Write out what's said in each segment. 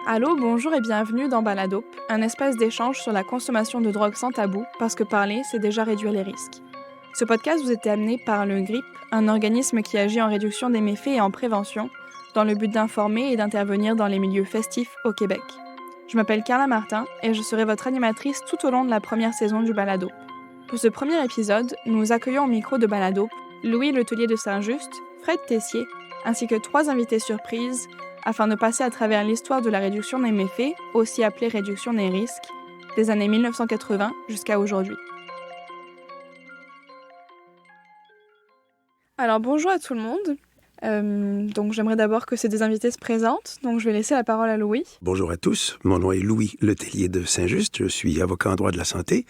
Allô, bonjour et bienvenue dans Balado, un espace d'échange sur la consommation de drogue sans tabou, parce que parler, c'est déjà réduire les risques. Ce podcast vous était amené par le GRIP, un organisme qui agit en réduction des méfaits et en prévention, dans le but d'informer et d'intervenir dans les milieux festifs au Québec. Je m'appelle Carla Martin et je serai votre animatrice tout au long de la première saison du Balado. Pour ce premier épisode, nous accueillons au micro de Balado Louis Letellier de Saint-Just, Fred Tessier, ainsi que 3 invités surprises, afin de passer à travers l'histoire de la réduction des méfaits, aussi appelée réduction des risques, des années 1980 jusqu'à aujourd'hui. Alors bonjour à tout le monde. Donc j'aimerais d'abord que ces 2 invités se présentent, donc je vais laisser la parole à Louis. Bonjour à tous, mon nom est Louis Letellier de Saint-Just, je suis avocat en droit de la santé,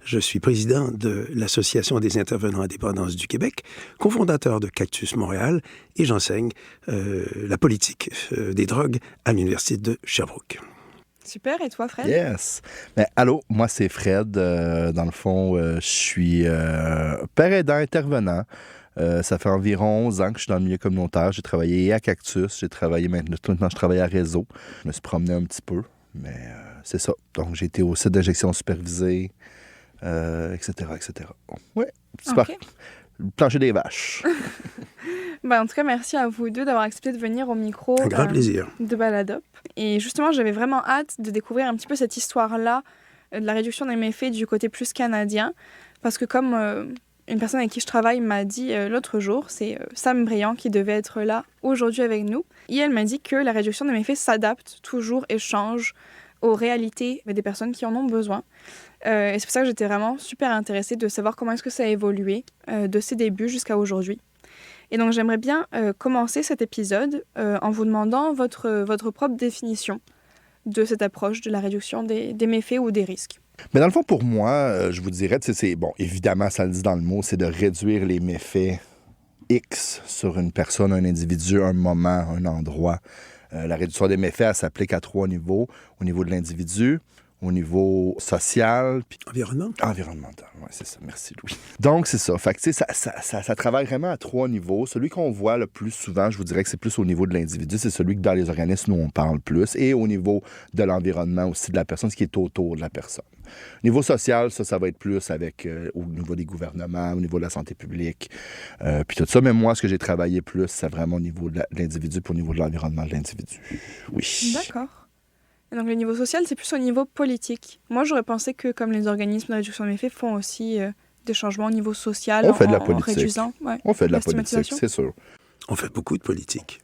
je suis président de l'Association des intervenants en dépendance du Québec, cofondateur de Cactus Montréal et j'enseigne la politique des drogues à l'Université de Sherbrooke. Super, et toi Fred? Yes. Ben, allô, moi c'est Fred. Dans le fond, je suis père aidant intervenant. Ça fait environ 11 ans que je suis dans le milieu communautaire. J'ai travaillé à Cactus, j'ai travaillé maintenant je travaille à Réseau. Je me suis promené un petit peu, mais c'est ça. Donc j'ai été au site d'injection supervisée, etc., etc. Ouais, super. Okay. Le plancher des vaches. En tout cas, merci à vous deux d'avoir accepté de venir au micro Un grand plaisir. De Baladop. Et justement, j'avais vraiment hâte de découvrir un petit peu cette histoire-là de la réduction des méfaits du côté plus canadien, parce que comme une personne avec qui je travaille m'a dit l'autre jour, c'est Sam Briand qui devait être là aujourd'hui avec nous, et elle m'a dit que la réduction des méfaits s'adapte toujours et change aux réalités des personnes qui en ont besoin. Et c'est pour ça que j'étais vraiment super intéressée de savoir comment est-ce que ça a évolué de ses débuts jusqu'à aujourd'hui. Et donc j'aimerais bien commencer cet épisode en vous demandant votre propre définition de cette approche de la réduction des méfaits ou des risques. Mais dans le fond, pour moi, je vous dirais, bon, évidemment, ça le dit dans le mot, c'est de réduire les méfaits X sur une personne, un individu, un moment, un endroit. La réduction des méfaits, elle s'applique à 3 niveaux. Au niveau de l'individu, au niveau social, puis environnemental, oui, c'est ça. Merci, Louis. Donc, c'est ça. Fait que, tu sais, ça travaille vraiment à 3 niveaux. Celui qu'on voit le plus souvent, je vous dirais que c'est plus au niveau de l'individu. C'est celui que dans les organismes, nous, on parle plus. Et au niveau de l'environnement aussi, de la personne, ce qui est autour de la personne. Au niveau social, ça va être plus avec au niveau des gouvernements, au niveau de la santé publique, puis tout ça. Mais moi, ce que j'ai travaillé plus, c'est vraiment au niveau de l'individu, puis au niveau de l'environnement de l'individu. Oui. D'accord. Et donc, le niveau social, c'est plus au niveau politique. Moi, j'aurais pensé que, comme les organismes de réduction des méfaits font aussi des changements au niveau social, on fait de la politique. En réduisant on fait de la politique, c'est sûr. On fait beaucoup de politique.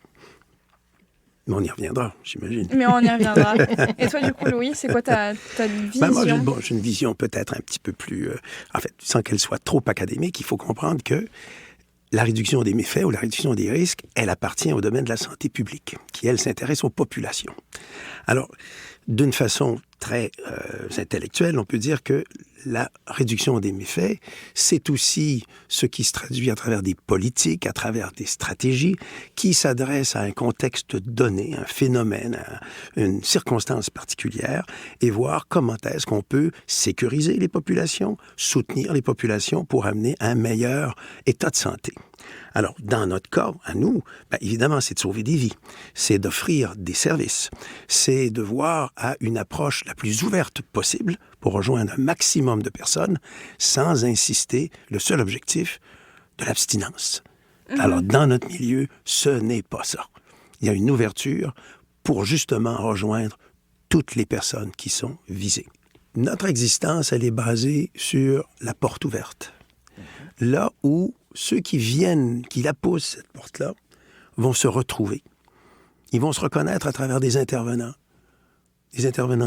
Mais on y reviendra, j'imagine. Mais on y reviendra. Et toi, du coup, Louis, c'est quoi ta vision? Moi, j'ai une vision peut-être un petit peu plus... en fait, sans qu'elle soit trop académique, il faut comprendre que la réduction des méfaits ou la réduction des risques, elle appartient au domaine de la santé publique, qui, elle, s'intéresse aux populations. Alors, d'une façon très intellectuelle, on peut dire que la réduction des méfaits, c'est aussi ce qui se traduit à travers des politiques, à travers des stratégies qui s'adressent à un contexte donné, un phénomène, une circonstance particulière, et voir comment est-ce qu'on peut sécuriser les populations, soutenir les populations pour amener un meilleur état de santé. Alors, dans notre cas, à nous, évidemment, c'est de sauver des vies, c'est d'offrir des services, c'est de voir à une approche la plus ouverte possible pour rejoindre un maximum de personnes sans insister, le seul objectif, de l'abstinence. Alors, dans notre milieu, ce n'est pas ça. Il y a une ouverture pour justement rejoindre toutes les personnes qui sont visées. Notre existence, elle est basée sur la porte ouverte. Là où ceux qui viennent, qui la posent, cette porte-là, vont se retrouver. Ils vont se reconnaître à travers des intervenants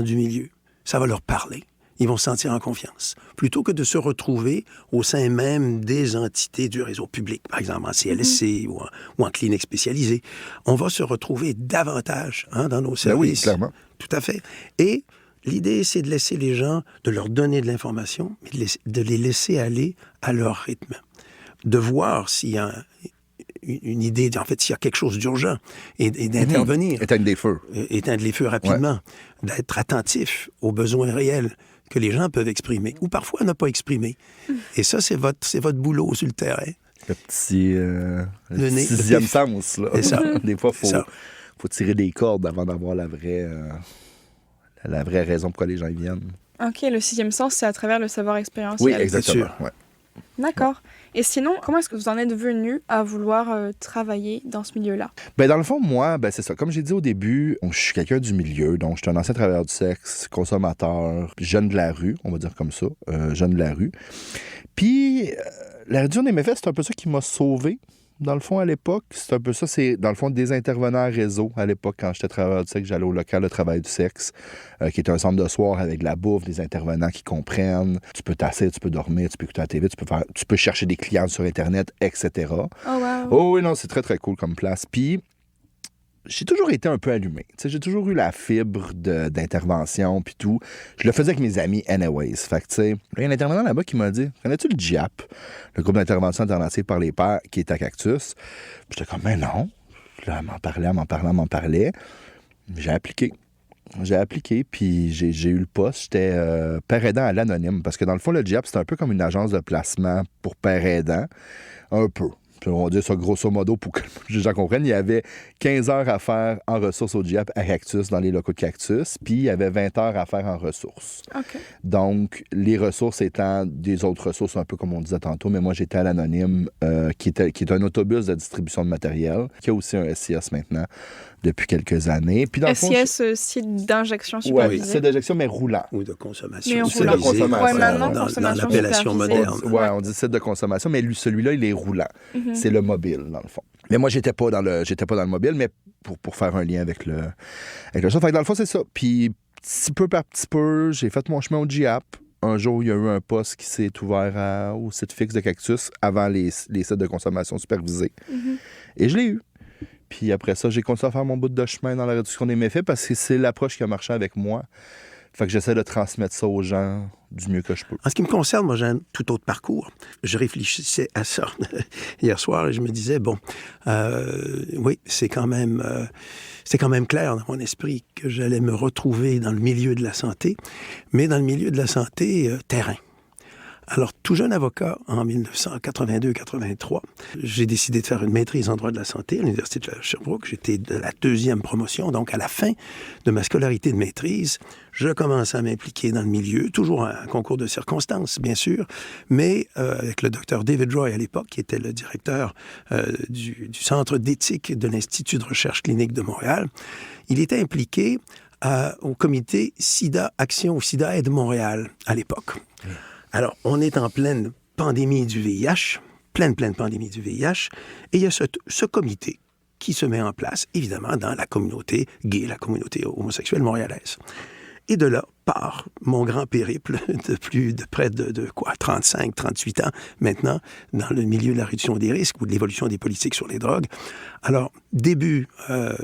du milieu. Ça va leur parler. Ils vont se sentir en confiance. Plutôt que de se retrouver au sein même des entités du réseau public, par exemple en CLSC ou en clinique spécialisée, on va se retrouver davantage dans nos services. Oui, clairement. Tout à fait. Et l'idée, c'est de laisser les gens, de leur donner de l'information, mais de les laisser aller à leur rythme. De voir s'il y a une idée, en fait, s'il y a quelque chose d'urgent et d'intervenir. Éteindre les feux. Éteindre les feux rapidement. Ouais. D'être attentif aux besoins réels que les gens peuvent exprimer ou parfois ne pas exprimer. Et ça, c'est votre boulot sur le terrain. Le petit sixième sens, là. C'est ça. Des fois, il faut faut tirer des cordes avant d'avoir la vraie raison pourquoi les gens y viennent. OK, le sixième sens, c'est à travers le savoir expérientiel. Oui, exactement. Ouais. D'accord. Et sinon, comment est-ce que vous en êtes venu à vouloir travailler dans ce milieu-là? Ben, dans le fond, moi, c'est ça. Comme j'ai dit au début, je suis quelqu'un du milieu, donc je suis un ancien travailleur du sexe, consommateur, jeune de la rue, on va dire comme ça, jeune de la rue. Puis, la réduction des méfaits, c'est un peu ça qui m'a sauvé. Dans le fond, à l'époque, c'est un peu ça. C'est, dans le fond, des intervenants à réseau. À l'époque, quand j'étais travailleur du sexe, j'allais au local de travail du sexe, qui est un centre de soir avec de la bouffe, des intervenants qui comprennent. Tu peux t'asseoir, tu peux dormir, tu peux écouter la TV, tu peux chercher des clients sur Internet, etc. Oh, wow. Oh oui, non, c'est très, très cool comme place. Puis, j'ai toujours été un peu allumé. T'sais, j'ai toujours eu la fibre d'intervention puis tout. Je le faisais avec mes amis anyways. Fait que, tu sais, il y a un intervenant là-bas qui m'a dit, connais-tu le GIAP, le groupe d'intervention alternative par les pairs qui est à Cactus? Puis j'étais comme, mais non. Là, elle m'en parlait. J'ai appliqué, puis j'ai eu le poste. J'étais père aidant à l'anonyme, parce que dans le fond, le GIAP, c'est un peu comme une agence de placement pour père aidant. Un peu. On va dire ça grosso modo pour que les gens comprennent. Il y avait 15 heures à faire en ressources au GIAP à Cactus, dans les locaux de Cactus, puis il y avait 20 heures à faire en ressources. OK. Donc, les ressources étant des autres ressources, un peu comme on disait tantôt, mais moi, j'étais à l'Anonyme, qui est un autobus de distribution de matériel, qui a aussi un SIS maintenant depuis quelques années. Puis dans SIS, le fond, site d'injection supervisée. supervisée. Oui, site d'injection, mais roulant. Ou de consommation. Mais on site de consommation. Ouais, maintenant, dans consommation l'appellation supervisée. moderne. Oui, on dit site de consommation, mais celui-là, il est roulant. Mm-hmm. C'est le mobile, dans le fond. Mais moi, j'étais pas dans le mobile, mais pour faire un lien avec le show. Fait que dans le fond, c'est ça. Puis, petit peu par petit peu, j'ai fait mon chemin au GIAP. Un jour, il y a eu un poste qui s'est ouvert au site fixe de Cactus avant les sites de consommation supervisés. Mm-hmm. Et je l'ai eu. Puis après ça, j'ai continué à faire mon bout de chemin dans la réduction des méfaits parce que c'est l'approche qui a marché avec moi. Fait que j'essaie de transmettre ça aux gens du mieux que je peux. En ce qui me concerne, moi, j'ai un tout autre parcours. Je réfléchissais à ça hier soir et je me disais, oui, c'est quand même clair dans mon esprit que j'allais me retrouver dans le milieu de la santé, mais dans le milieu de la santé terrain. Alors, tout jeune avocat, en 1982-83, j'ai décidé de faire une maîtrise en droit de la santé à l'Université de Sherbrooke. J'étais de la 2e promotion, donc à la fin de ma scolarité de maîtrise, je commence à m'impliquer dans le milieu, toujours un concours de circonstances, bien sûr, mais avec le docteur David Roy à l'époque, qui était le directeur du Centre d'éthique de l'Institut de recherche clinique de Montréal. Il était impliqué au comité SIDA Action ou SIDA Aide Montréal à l'époque. Alors, on est en pleine pandémie du VIH, pleine pandémie du VIH, et il y a ce comité qui se met en place, évidemment, dans la communauté gay, la communauté homosexuelle montréalaise. Et de là part mon grand périple de près de 35, 38 ans maintenant, dans le milieu de la réduction des risques ou de l'évolution des politiques sur les drogues. Alors, début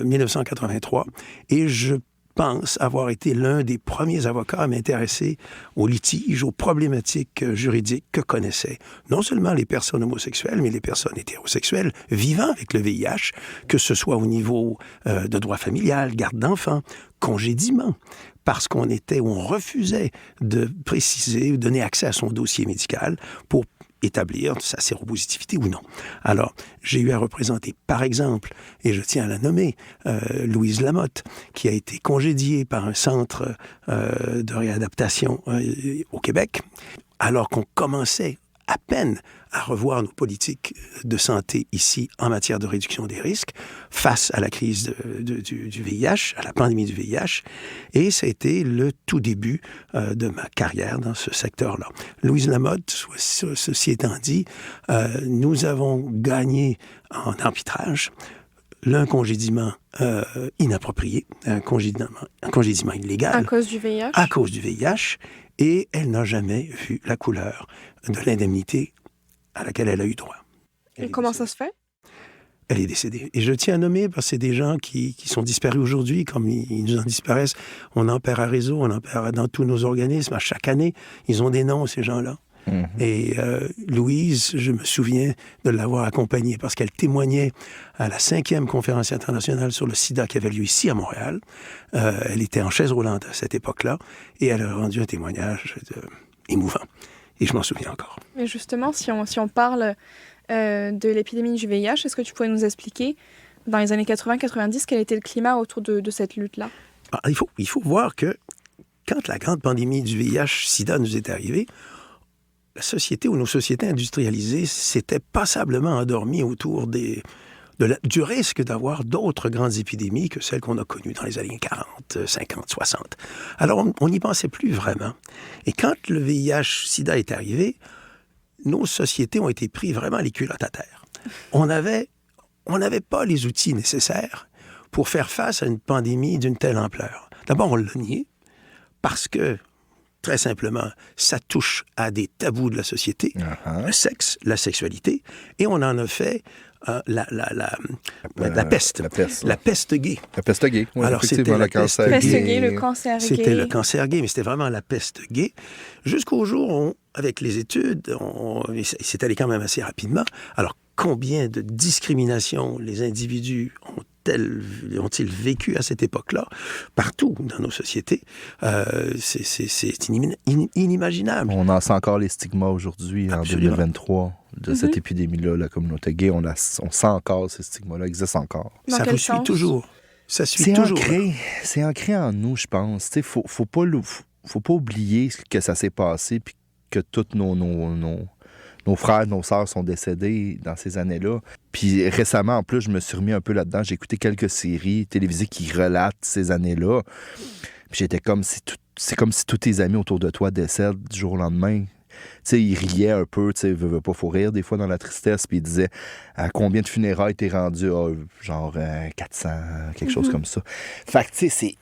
1983, et je pense avoir été l'un des premiers avocats à m'intéresser aux litiges, aux problématiques juridiques que connaissaient non seulement les personnes homosexuelles, mais les personnes hétérosexuelles vivant avec le VIH, que ce soit au niveau de droit familial, garde d'enfants, congédiement, parce on refusait de préciser ou donner accès à son dossier médical pour établir sa séropositivité ou non. Alors, j'ai eu à représenter, par exemple, et je tiens à la nommer, Louise Lamotte, qui a été congédiée par un centre de réadaptation au Québec, alors qu'on commençait à peine à revoir nos politiques de santé ici en matière de réduction des risques face à la crise du VIH, à la pandémie du VIH. Et ça a été le tout début de ma carrière dans ce secteur-là. Louise Lamotte, ceci étant dit, nous avons gagné en arbitrage un congédiement inapproprié, un congédiement illégal. À cause du VIH? À cause du VIH. Et elle n'a jamais vu la couleur de l'indemnité à laquelle elle a eu droit. Et comment ça se fait? Elle est décédée. Et je tiens à nommer, parce que c'est des gens qui sont disparus aujourd'hui, comme ils nous en disparaissent. On en perd à réseau, on en perd dans tous nos organismes. À chaque année, ils ont des noms, ces gens-là. Mm-hmm. Et Louise, je me souviens de l'avoir accompagnée parce qu'elle témoignait à la 5e conférence internationale sur le sida qui avait lieu ici à Montréal. Elle était en chaise roulante à cette époque-là et elle a rendu un témoignage émouvant. Et je m'en souviens encore. Mais justement, si on parle de l'épidémie du VIH, est-ce que tu pourrais nous expliquer dans les années 80-90, quel était le climat autour de cette lutte-là? Alors, il faut voir que quand la grande pandémie du VIH-Sida nous est arrivée, la société ou nos sociétés industrialisées s'étaient passablement endormies autour du risque d'avoir d'autres grandes épidémies que celles qu'on a connues dans les années 40, 50, 60. Alors, on n'y pensait plus vraiment. Et quand le VIH-Sida est arrivé, nos sociétés ont été prises vraiment les culottes à terre. On n'avait pas les outils nécessaires pour faire face à une pandémie d'une telle ampleur. D'abord, on l'a nié parce que, très simplement, ça touche à des tabous de la société, le sexe, la sexualité, et on en a fait la peste. La peste gay. La peste gay, oui. Alors, c'était le cancer gay. C'était le cancer gay, mais c'était vraiment la peste gay. Jusqu'au jour où, avec les études, c'est allé quand même assez rapidement. Alors, combien de discriminations les individus ont-ils vécu à cette époque-là, partout dans nos sociétés? C'est inimaginable. On en sent encore les stigmas aujourd'hui, Absolument. En 2023, de cette épidémie-là, la communauté gay. On sent encore ces stigmas-là, existent encore. Dans Ça quel vous suit sens? toujours. Ça suit toujours. C'est ancré en nous, je pense. Faut pas oublier que ça s'est passé, puis que tous nos frères, nos sœurs sont décédés dans ces années-là. Puis récemment, en plus, je me suis remis un peu là-dedans. J'ai écouté quelques séries télévisées qui relatent ces années-là. Puis j'étais comme c'est comme si tous tes amis autour de toi décèdent du jour au lendemain. Tu sais, ils riaient un peu, tu sais, veut pas, faut rire des fois dans la tristesse, puis ils disaient à combien de funérailles t'es rendu? Genre 400, quelque chose comme ça. Fait que, tu sais, c'est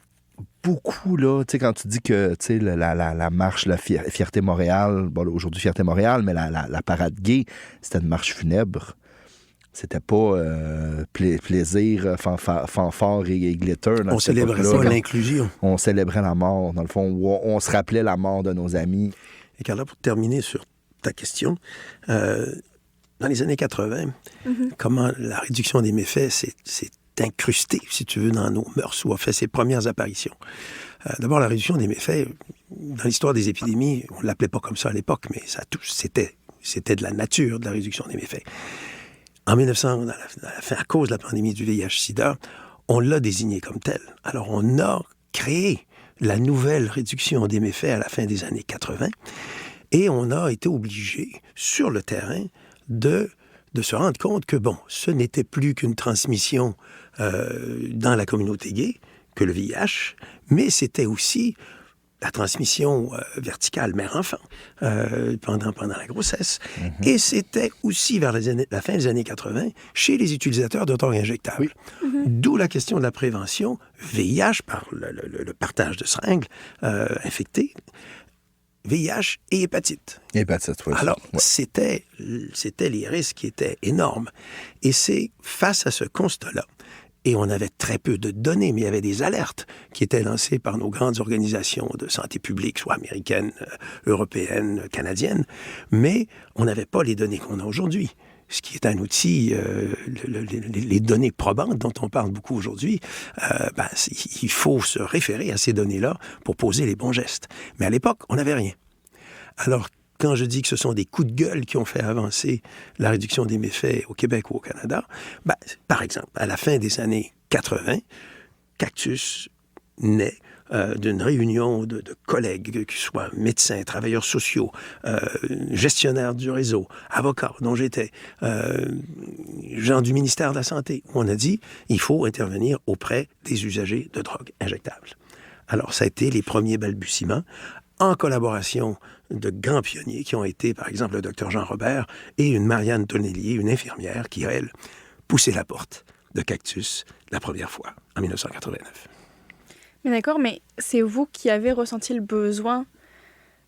beaucoup, là, tu sais, quand tu dis que, tu sais, la marche, la Fierté Montréal, bon, aujourd'hui Fierté Montréal, mais la parade gay, c'était une marche funèbre. C'était pas plaisir, fanfare et glitter. On célébrait pas l'inclusion. On célébrait la mort, dans le fond, on se rappelait la mort de nos amis. Et Carla, pour terminer sur ta question, dans les années 80, comment la réduction des méfaits s'est incrustée, si tu veux, dans nos mœurs, ou a fait ses premières apparitions. D'abord, la réduction des méfaits, dans l'histoire des épidémies, on ne l'appelait pas comme ça à l'époque, mais c'était de la nature de la réduction des méfaits. En 1900, à cause de la pandémie du VIH-Sida, on l'a désigné comme tel. Alors, on a créé la nouvelle réduction des méfaits à la fin des années 80, et on a été obligé, sur le terrain, de se rendre compte que, bon, ce n'était plus qu'une transmission dans la communauté gay, que le VIH, mais c'était aussi la transmission verticale mère-enfant pendant la grossesse. Et c'était aussi vers la fin des années 80 chez les utilisateurs de drogues injectables. D'où la question de la prévention, VIH par le partage de seringues infectées, VIH et hépatite. Hépatite, oui. Alors, c'était les risques qui étaient énormes. Et c'est face à ce constat-là, et on avait très peu de données, mais il y avait des alertes qui étaient lancées par nos grandes organisations de santé publique, soit américaines, européennes, canadiennes, mais on n'avait pas les données qu'on a aujourd'hui. Ce qui est un outil, les données probantes dont on parle beaucoup aujourd'hui, il faut se référer à ces données-là pour poser les bons gestes. Mais à l'époque, on n'avait rien. Alors, quand je dis que ce sont des coups de gueule qui ont fait avancer la réduction des méfaits au Québec ou au Canada, par exemple, à la fin des années 80, Cactus naît d'une réunion de collègues, qu'ils soient médecins, travailleurs sociaux, gestionnaires du réseau, avocats, dont j'étais, gens du ministère de la Santé, où on a dit il faut intervenir auprès des usagers de drogues injectables. Alors, ça a été les premiers balbutiements, en collaboration de grands pionniers qui ont été, par exemple, le docteur Jean Robert et une Marianne Tonnellier, une infirmière qui, elle, poussait la porte de Cactus la première fois, en 1989. Mais d'accord, mais c'est vous qui avez ressenti le besoin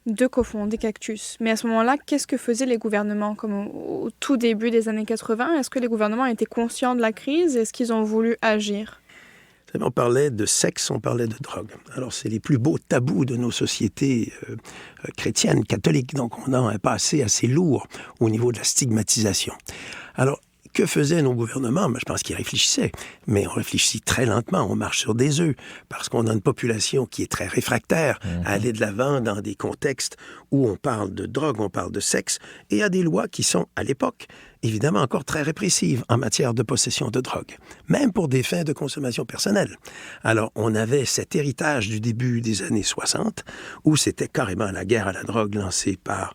de cofonder Cactus. Mais à ce moment-là, qu'est-ce que faisaient les gouvernements comme au tout début des années 80? Est-ce que les gouvernements étaient conscients de la crise? Est-ce qu'ils ont voulu agir? On parlait de sexe, on parlait de drogue. Alors, c'est les plus beaux tabous de nos sociétés chrétiennes, catholiques. Donc, on a un passé assez lourd au niveau de la stigmatisation. Alors, que faisaient nos gouvernements? Je pense qu'ils réfléchissaient, mais on réfléchit très lentement, on marche sur des œufs, parce qu'on a une population qui est très réfractaire à aller de l'avant dans des contextes où on parle de drogue, on parle de sexe, et il y a des lois qui sont, à l'époque, évidemment encore très répressive en matière de possession de drogue, même pour des fins de consommation personnelle. Alors, on avait cet héritage du début des années 60, où c'était carrément la guerre à la drogue lancée par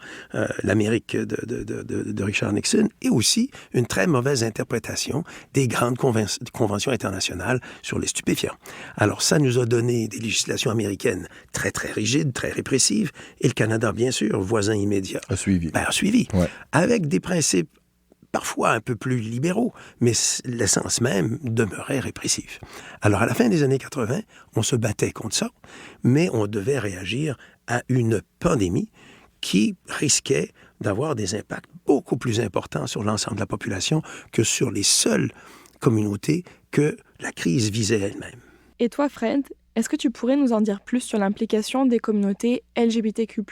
l'Amérique de Richard Nixon, et aussi une très mauvaise interprétation des grandes conventions internationales sur les stupéfiants. Alors, ça nous a donné des législations américaines très, très rigides, très répressives, et le Canada, bien sûr, voisin immédiat, A suivi. a suivi, Ouais. avec des principes parfois un peu plus libéraux, mais l'essence même demeurait répressive. Alors, à la fin des années 80, on se battait contre ça, mais on devait réagir à une pandémie qui risquait d'avoir des impacts beaucoup plus importants sur l'ensemble de la population que sur les seules communautés que la crise visait elle-même. Et toi, Fred, est-ce que tu pourrais nous en dire plus sur l'implication des communautés LGBTQ+,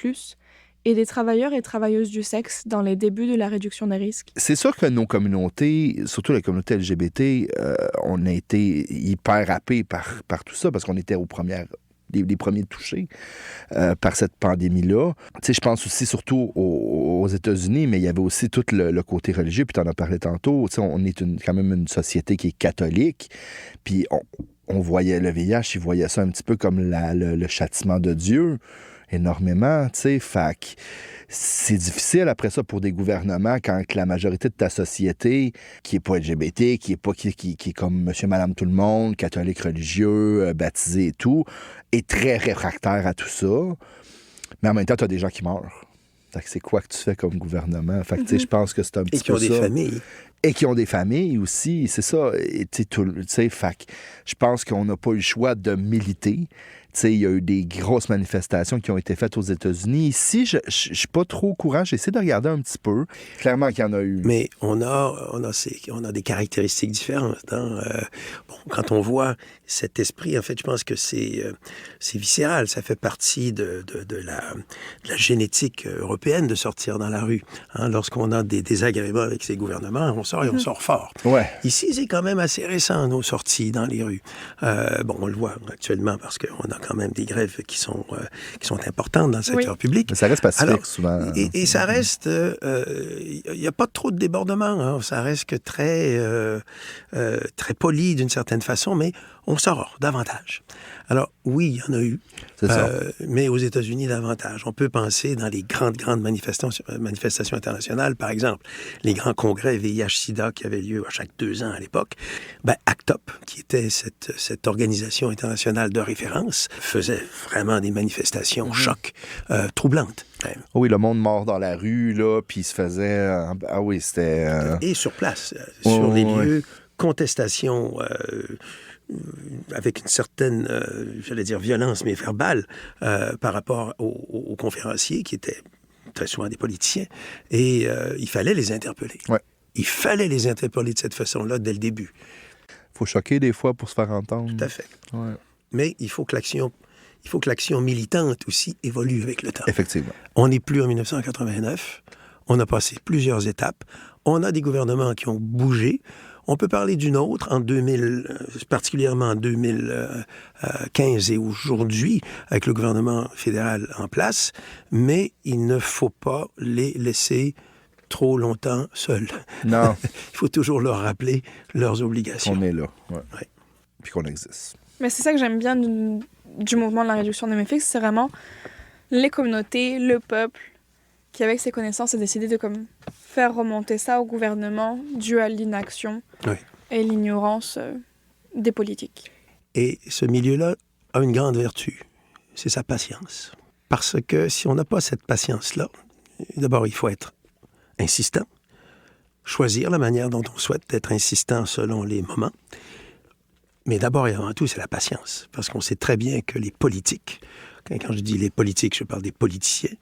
et des travailleurs et travailleuses du sexe dans les débuts de la réduction des risques? C'est sûr que nos communautés, surtout la communauté LGBT, on a été hyper happés par tout ça parce qu'on était les premiers touchés par cette pandémie-là. Tu sais, je pense aussi surtout aux États-Unis, mais il y avait aussi tout le côté religieux, puis tu en as parlé tantôt. Tu sais, on est quand même une société qui est catholique, puis on voyait le VIH, ils voyaient ça un petit peu comme le châtiment de Dieu, énormément, tu sais, fait que c'est difficile après ça pour des gouvernements quand la majorité de ta société, qui est pas LGBT, qui est comme monsieur, madame, tout le monde, catholique religieux, baptisé et tout, est très réfractaire à tout ça, mais en même temps, tu as des gens qui meurent. Fait que c'est quoi que tu fais comme gouvernement? Fait que, tu sais, je pense que c'est un petit peu ça. Et qui ont des familles. Et qui ont des familles aussi, c'est ça. Tu sais, fait que je pense qu'on n'a pas eu le choix de militer. Tu sais, il y a eu des grosses manifestations qui ont été faites aux États-Unis. Ici, je suis pas trop au courant. J'ai essayé de regarder un petit peu. Clairement qu'il y en a eu. Mais on a des caractéristiques différentes. Hein? Quand on voit cet esprit, en fait, je pense que c'est viscéral. Ça fait partie de la génétique européenne de sortir dans la rue. Hein? Lorsqu'on a des désagréments avec ces gouvernements, on sort et on sort fort. Ouais. Ici, c'est quand même assez récent, nos sorties dans les rues. On le voit actuellement parce qu'on a quand même des grèves qui sont importantes dans le secteur public. Mais ça reste pacifique, alors, souvent. Et ça reste... Il n'y a pas trop de débordements. Hein. Ça reste que très poli d'une certaine façon, mais on sort davantage. Alors, oui, il y en a eu, C'est ça. mais aux États-Unis, davantage. On peut penser dans les grandes manifestations internationales, par exemple, les grands congrès VIH-Sida qui avaient lieu à chaque 2 ans à l'époque. ACT UP, qui était cette organisation internationale de référence, faisait vraiment des manifestations choc, troublantes. Même. Oui, le monde mort dans la rue, là, puis il se faisait... Ah oui, c'était... Et sur place, sur les lieux, contestation... avec une certaine, violence, mais verbale, par rapport aux conférenciers, qui étaient très souvent des politiciens, et il fallait les interpeller. Ouais. Il fallait les interpeller de cette façon-là dès le début. Il faut choquer des fois pour se faire entendre. Tout à fait. Ouais. Mais il faut que l'action militante aussi évolue avec le temps. Effectivement. On n'est plus en 1989. On a passé plusieurs étapes. On a des gouvernements qui ont bougé. On peut parler d'une autre en 2000, particulièrement en 2015 et aujourd'hui, avec le gouvernement fédéral en place, mais il ne faut pas les laisser trop longtemps seuls. Non. Il faut toujours leur rappeler leurs obligations. On est là. Ouais. Ouais. Puis qu'on existe. Mais c'est ça que j'aime bien du mouvement de la réduction des méfaits, c'est vraiment les communautés, le peuple, qui avec ses connaissances a décidé de faire remonter ça au gouvernement dû à l'inaction et l'ignorance des politiques. Et ce milieu-là a une grande vertu, c'est sa patience. Parce que si on n'a pas cette patience-là, d'abord, il faut être insistant, choisir la manière dont on souhaite être insistant selon les moments. Mais d'abord et avant tout, c'est la patience. Parce qu'on sait très bien que les politiques, quand je dis les politiques, je parle des politiciens,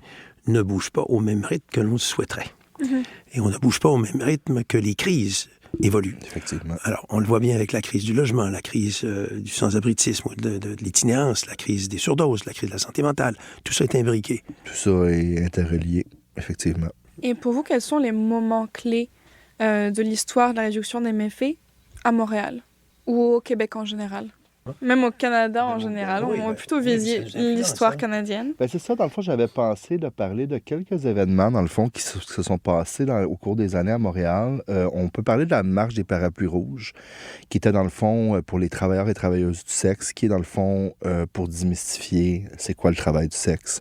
ne bougent pas au même rythme que l'on souhaiterait. Mm-hmm. Et on ne bouge pas au même rythme que les crises évoluent. Effectivement. Alors, on le voit bien avec la crise du logement, la crise du sans-abritisme, de l'itinérance, la crise des surdoses, la crise de la santé mentale. Tout ça est imbriqué. Tout ça est interrelié, effectivement. Et pour vous, quels sont les moments clés de l'histoire de la réduction des méfaits à Montréal ou au Québec en général? Même au Canada, en général, Oui, on va ben, plutôt oui, viser ça nous influence, l'histoire hein. canadienne. Ben, c'est ça, dans le fond, j'avais pensé de parler de quelques événements, dans le fond, qui se sont passés au cours des années à Montréal. On peut parler de la marche des parapluies rouges, qui était, dans le fond, pour les travailleurs et travailleuses du sexe, qui est, dans le fond, pour démystifier c'est quoi le travail du sexe,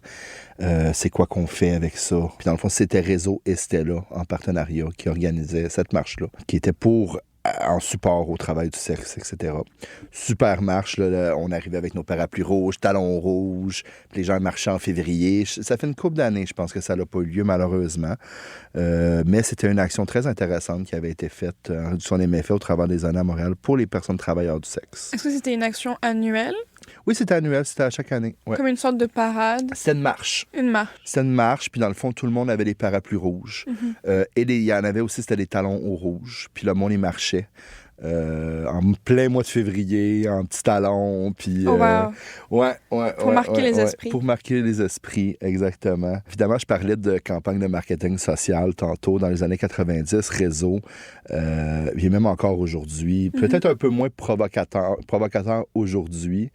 c'est quoi qu'on fait avec ça. Puis, dans le fond, c'était Réseau Estella, en partenariat, qui organisait cette marche-là, qui était en support au travail du sexe, etc. Super marche, là, on arrivait avec nos parapluies rouges, talons rouges, les gens marchaient en février. Ça fait une couple d'années, je pense que ça n'a pas eu lieu, malheureusement. Mais c'était une action très intéressante qui avait été faite en réduction des méfaits au travers des années à Montréal pour les personnes travailleurs du sexe. Est-ce que c'était une action annuelle, Oui, c'était annuel, c'était à chaque année. Ouais. comme une sorte de parade, C'était une marche. une marche? C'était une marche, puis dans le fond, tout le monde avait des parapluies rouges. Et il y en avait aussi, c'était des talons au rouge. Puis le monde, il marchait en plein mois de février, en petits talons. Puis, Oh, wow. Pour marquer les esprits. Pour marquer les esprits, exactement. Évidemment, je parlais de campagne de marketing social tantôt, dans les années 90, Réseau. Il est même encore aujourd'hui. Peut-être un peu moins provocateur aujourd'hui,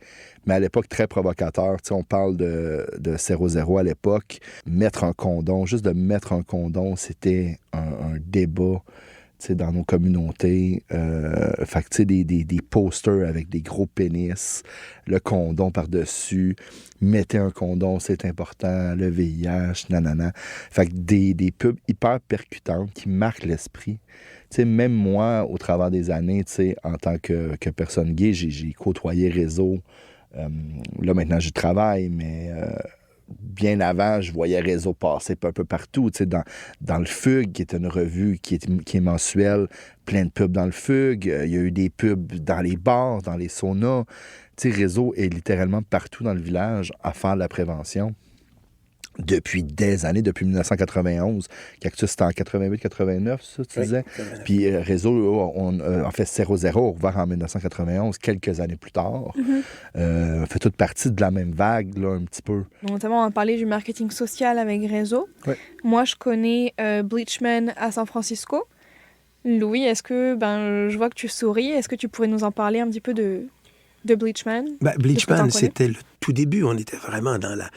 mais à l'époque, très provocateur. Tu sais, on parle de 0-0 à l'époque. Mettre un condom, juste de mettre un condom, c'était un débat dans nos communautés. Fait que, tu sais, des posters avec des gros pénis, le condom par-dessus, mettez un condom, c'est important, le VIH, nanana. Fait que des pubs hyper percutantes qui marquent l'esprit. Tu sais, même moi, au travers des années, tu sais, en tant que personne gay, j'ai côtoyé Réseau. Là, maintenant, j'y travaille, mais bien avant, je voyais Réseau passer un peu partout. Tu sais, dans le Fugue, qui est une revue qui est mensuelle, plein de pubs dans le Fugue. Il y a eu des pubs dans les bars, dans les saunas. Tu sais, Réseau est littéralement partout dans le village à faire de la prévention. Depuis des années, depuis 1991. Cactus, c'était en 88-89, ça, tu disais? Puis Réseau, en fait, 0-0, ouvert en 1991, quelques années plus tard. Fait toute partie de la même vague, là, un petit peu. Notamment, on a parlé du marketing social avec Réseau. Ouais. Moi, je connais Bleachman à San Francisco. Louis, est-ce que, je vois que tu souris, est-ce que tu pourrais nous en parler un petit peu de Bleachman? Bleachman, c'était le tout début. On était vraiment dans la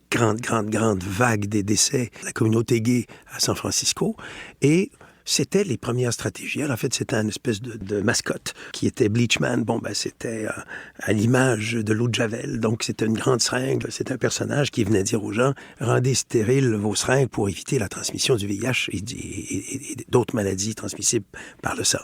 grande vague des décès de la communauté gay à San Francisco. Et c'était les premières stratégies. Alors, en fait, c'était une espèce de mascotte qui était Bleachman. C'était à l'image de l'eau de Javel. Donc, c'était une grande seringue. C'était un personnage qui venait dire aux gens « Rendez stériles vos seringues pour éviter la transmission du VIH et d'autres maladies transmissibles par le sang. »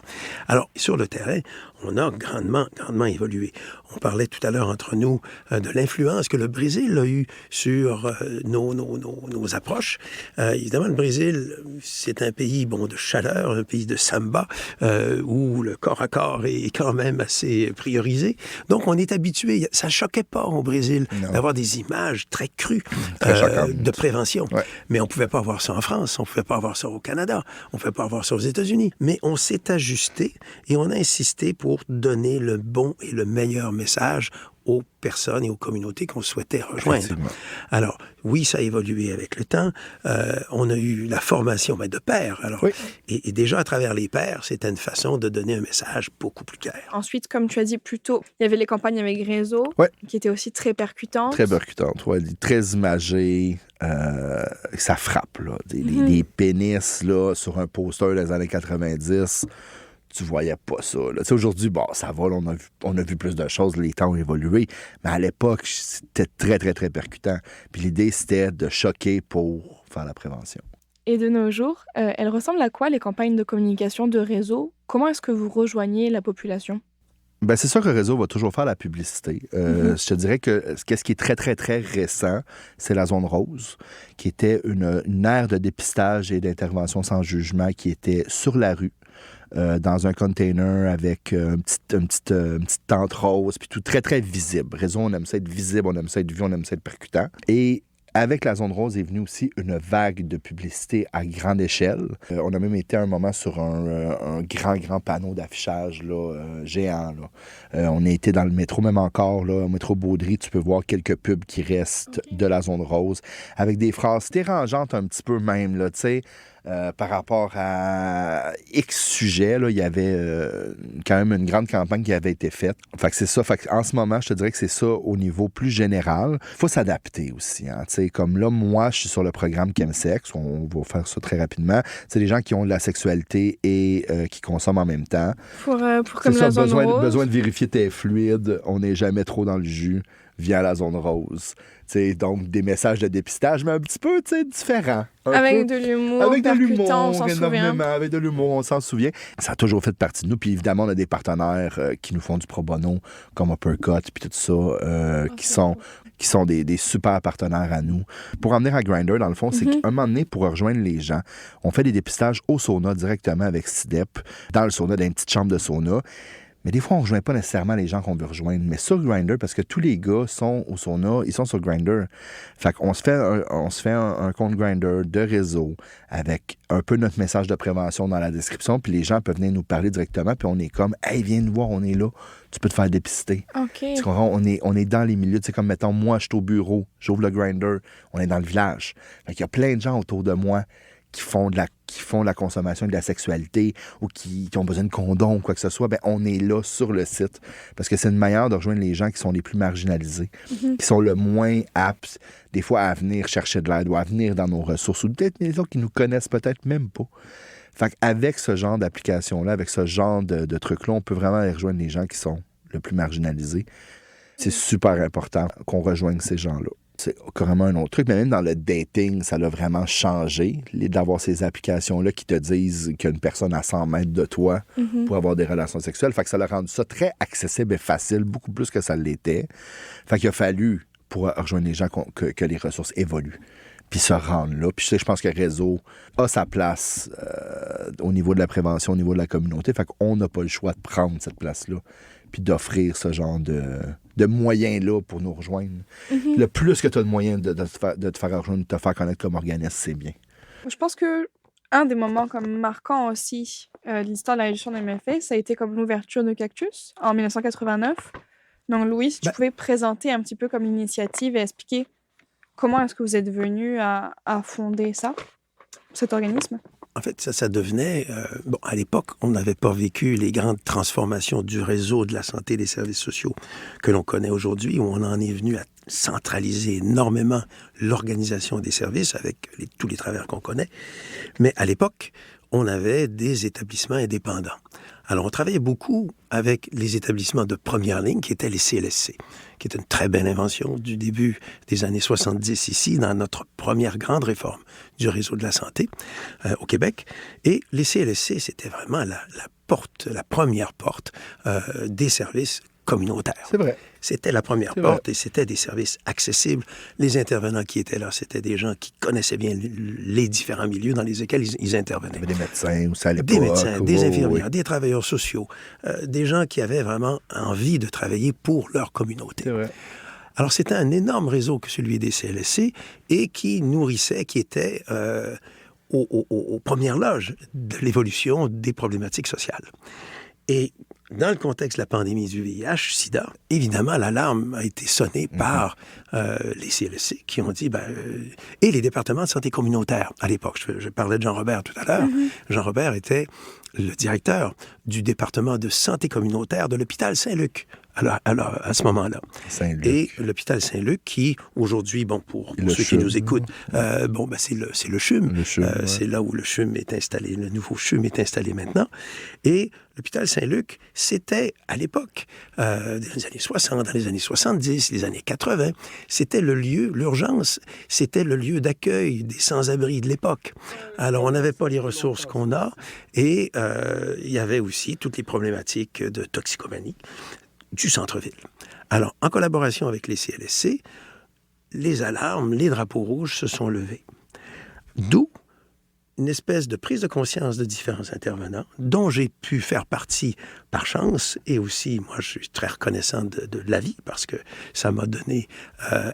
Alors, sur le terrain, on a grandement évolué. On parlait tout à l'heure entre nous de l'influence que le Brésil a eue sur nos approches. Évidemment, le Brésil, c'est un pays de chaleur, un pays de samba, où le corps à corps est quand même assez priorisé. Donc, on est habitué. Ça ne choquait pas au Brésil d'avoir des images très crues de prévention. Ouais. Mais on ne pouvait pas avoir ça en France, on ne pouvait pas avoir ça au Canada, on ne pouvait pas avoir ça aux États-Unis. Mais on s'est ajusté et on a insisté pour donner le bon et le meilleur message aux personnes et aux communautés qu'on souhaitait rejoindre. Alors, oui, ça a évolué avec le temps. On a eu la formation de pairs. Alors, et déjà, à travers les pairs, c'était une façon de donner un message beaucoup plus clair. Ensuite, comme tu as dit plus tôt, il y avait les campagnes avec Réseau, qui étaient aussi très percutantes. Très percutantes, très imagées. Ça frappe, là. Des pénis là, sur un poster des années 90. Tu voyais pas ça. Aujourd'hui, ça va, là, on a vu plus de choses, les temps ont évolué, mais à l'époque, c'était très, très, très percutant. Puis l'idée, c'était de choquer pour faire la prévention. Et de nos jours, elles ressemblent à quoi, les campagnes de communication de Réseau? Comment est-ce que vous rejoignez la population? C'est sûr que Réseau va toujours faire la publicité. Je te dirais que ce qui est très, très, très récent, c'est la zone rose, qui était une aire de dépistage et d'intervention sans jugement qui était sur la rue. Dans un container avec une petite tente rose, puis tout très, très visible. Réseau, on aime ça être visible, on aime ça être vu, on aime ça être percutant. Et avec la zone rose est venue aussi une vague de publicité à grande échelle. On a même été à un moment sur un grand panneau d'affichage là, géant. Là. On a été dans le métro, même encore, là, au métro Baudry, tu peux voir quelques pubs qui restent de la zone rose, avec des phrases dérangeantes un petit peu même, là, tu sais. par rapport à X sujets, là, il y avait quand même une grande campagne qui avait été faite. Fait que c'est ça. Fait en ce moment, je te dirais que c'est ça au niveau plus général. Il faut s'adapter aussi. Hein. Comme là, moi, je suis sur le programme Chemsex. On va faire ça très rapidement. C'est des gens qui ont de la sexualité et qui consomment en même temps. Pour comme ça, la zone rose. Besoin de vérifier tes fluides. On n'est jamais trop dans le jus via la zone rose. Donc, des messages de dépistage, mais un petit peu différents. Avec de l'humour, percutant, on s'en souvient. Avec de l'humour, on s'en souvient. Ça a toujours fait partie de nous. Puis évidemment, on a des partenaires qui nous font du pro bono, comme Uppercut, puis tout ça, qui sont des super partenaires à nous. Pour en venir à Grindr, dans le fond, c'est qu'un moment donné, pour rejoindre les gens, on fait des dépistages au sauna directement avec SIDEP, dans le sauna, dans une petite chambre de sauna. Mais des fois, on ne rejoint pas nécessairement les gens qu'on veut rejoindre. Mais sur Grindr, parce que tous les gars sont au sauna, ils sont sur Grindr. Fait qu'on se fait un compte Grindr de réseau avec un peu notre message de prévention dans la description. Puis les gens peuvent venir nous parler directement. Puis on est comme, hey, viens nous voir, on est là. Tu peux te faire dépister. Okay. Tu comprends? On est dans les milieux. Tu sais, comme mettons, moi, je suis au bureau, j'ouvre le Grindr, on est dans le village. Fait qu'il y a plein de gens autour de moi qui font de la consommation et de la sexualité ou qui ont besoin de condoms ou quoi que ce soit, ben on est là sur le site. Parce que c'est une manière de rejoindre les gens qui sont les plus marginalisés, qui sont le moins aptes, des fois, à venir chercher de l'aide ou à venir dans nos ressources, ou peut-être les autres qui nous connaissent peut-être même pas. Fait qu'avec ce genre d'application-là, avec ce genre de trucs-là, on peut vraiment aller rejoindre les gens qui sont le plus marginalisés. C'est super important qu'on rejoigne ces gens-là. C'est carrément un autre truc, mais même dans le dating, ça l'a vraiment changé, d'avoir ces applications-là qui te disent qu'une personne à 100 mètres de toi pour avoir des relations sexuelles. Fait que ça l'a rendu ça très accessible et facile, beaucoup plus que ça l'était. Fait qu'il a fallu, pour rejoindre les gens, que les ressources évoluent, puis se rendre là. Puis je pense que le réseau a sa place au niveau de la prévention, au niveau de la communauté. Fait qu'on n'a pas le choix de prendre cette place-là, puis d'offrir ce genre de moyens-là pour nous rejoindre. Le plus que tu as de moyens de te faire rejoindre, de te faire connaître comme organisme, c'est bien. Je pense que un des moments comme marquants aussi de l'histoire de la réduction des méfaits, ça a été comme l'ouverture de Cactus en 1989. Donc, Louis, si tu pouvais présenter un petit peu comme l'initiative et expliquer comment est-ce que vous êtes venu à fonder cet organisme? En fait, ça devenait... à l'époque, on n'avait pas vécu les grandes transformations du réseau de la santé et des services sociaux que l'on connaît aujourd'hui, où on en est venu à centraliser énormément l'organisation des services avec tous les travers qu'on connaît. Mais à l'époque, on avait des établissements indépendants. Alors, on travaillait beaucoup avec les établissements de première ligne, qui étaient les CLSC, qui est une très belle invention du début des années 70 ici, dans notre première grande réforme du réseau de la santé au Québec. Et les CLSC, c'était vraiment la première porte des services communautaires. C'est vrai. C'était la première porte et c'était des services accessibles. Les intervenants qui étaient là, c'était des gens qui connaissaient bien les différents milieux dans lesquels ils intervenaient. Il y avait des médecins aussi à l'époque. Des médecins, des infirmières, des travailleurs sociaux, des gens qui avaient vraiment envie de travailler pour leur communauté. C'est vrai. Alors, c'était un énorme réseau que celui des CLSC et qui nourrissait, qui était aux premières loges de l'évolution des problématiques sociales. Et dans le contexte de la pandémie du VIH-Sida, évidemment, l'alarme a été sonnée par les CLSC qui ont dit, et les départements de santé communautaire à l'époque. Je parlais de Jean-Robert tout à l'heure. Jean-Robert était le directeur du département de santé communautaire de l'hôpital Saint-Luc à ce moment-là. Saint-Luc. Et l'hôpital Saint-Luc qui, aujourd'hui, pour ceux qui nous écoutent, c'est le CHUM. C'est là où le CHUM est installé, le nouveau CHUM est installé maintenant. Et l'hôpital Saint-Luc, c'était, à l'époque, dans les années 60, dans les années 70, les années 80, c'était le lieu, l'urgence, c'était le lieu d'accueil des sans-abri de l'époque. Alors, on n'avait pas les ressources qu'on a et il y avait aussi toutes les problématiques de toxicomanie du centre-ville. Alors, en collaboration avec les CLSC, les alarmes, les drapeaux rouges se sont levés. D'où une espèce de prise de conscience de différents intervenants, dont j'ai pu faire partie par chance, et aussi, moi, je suis très reconnaissant de la vie, parce que ça m'a donné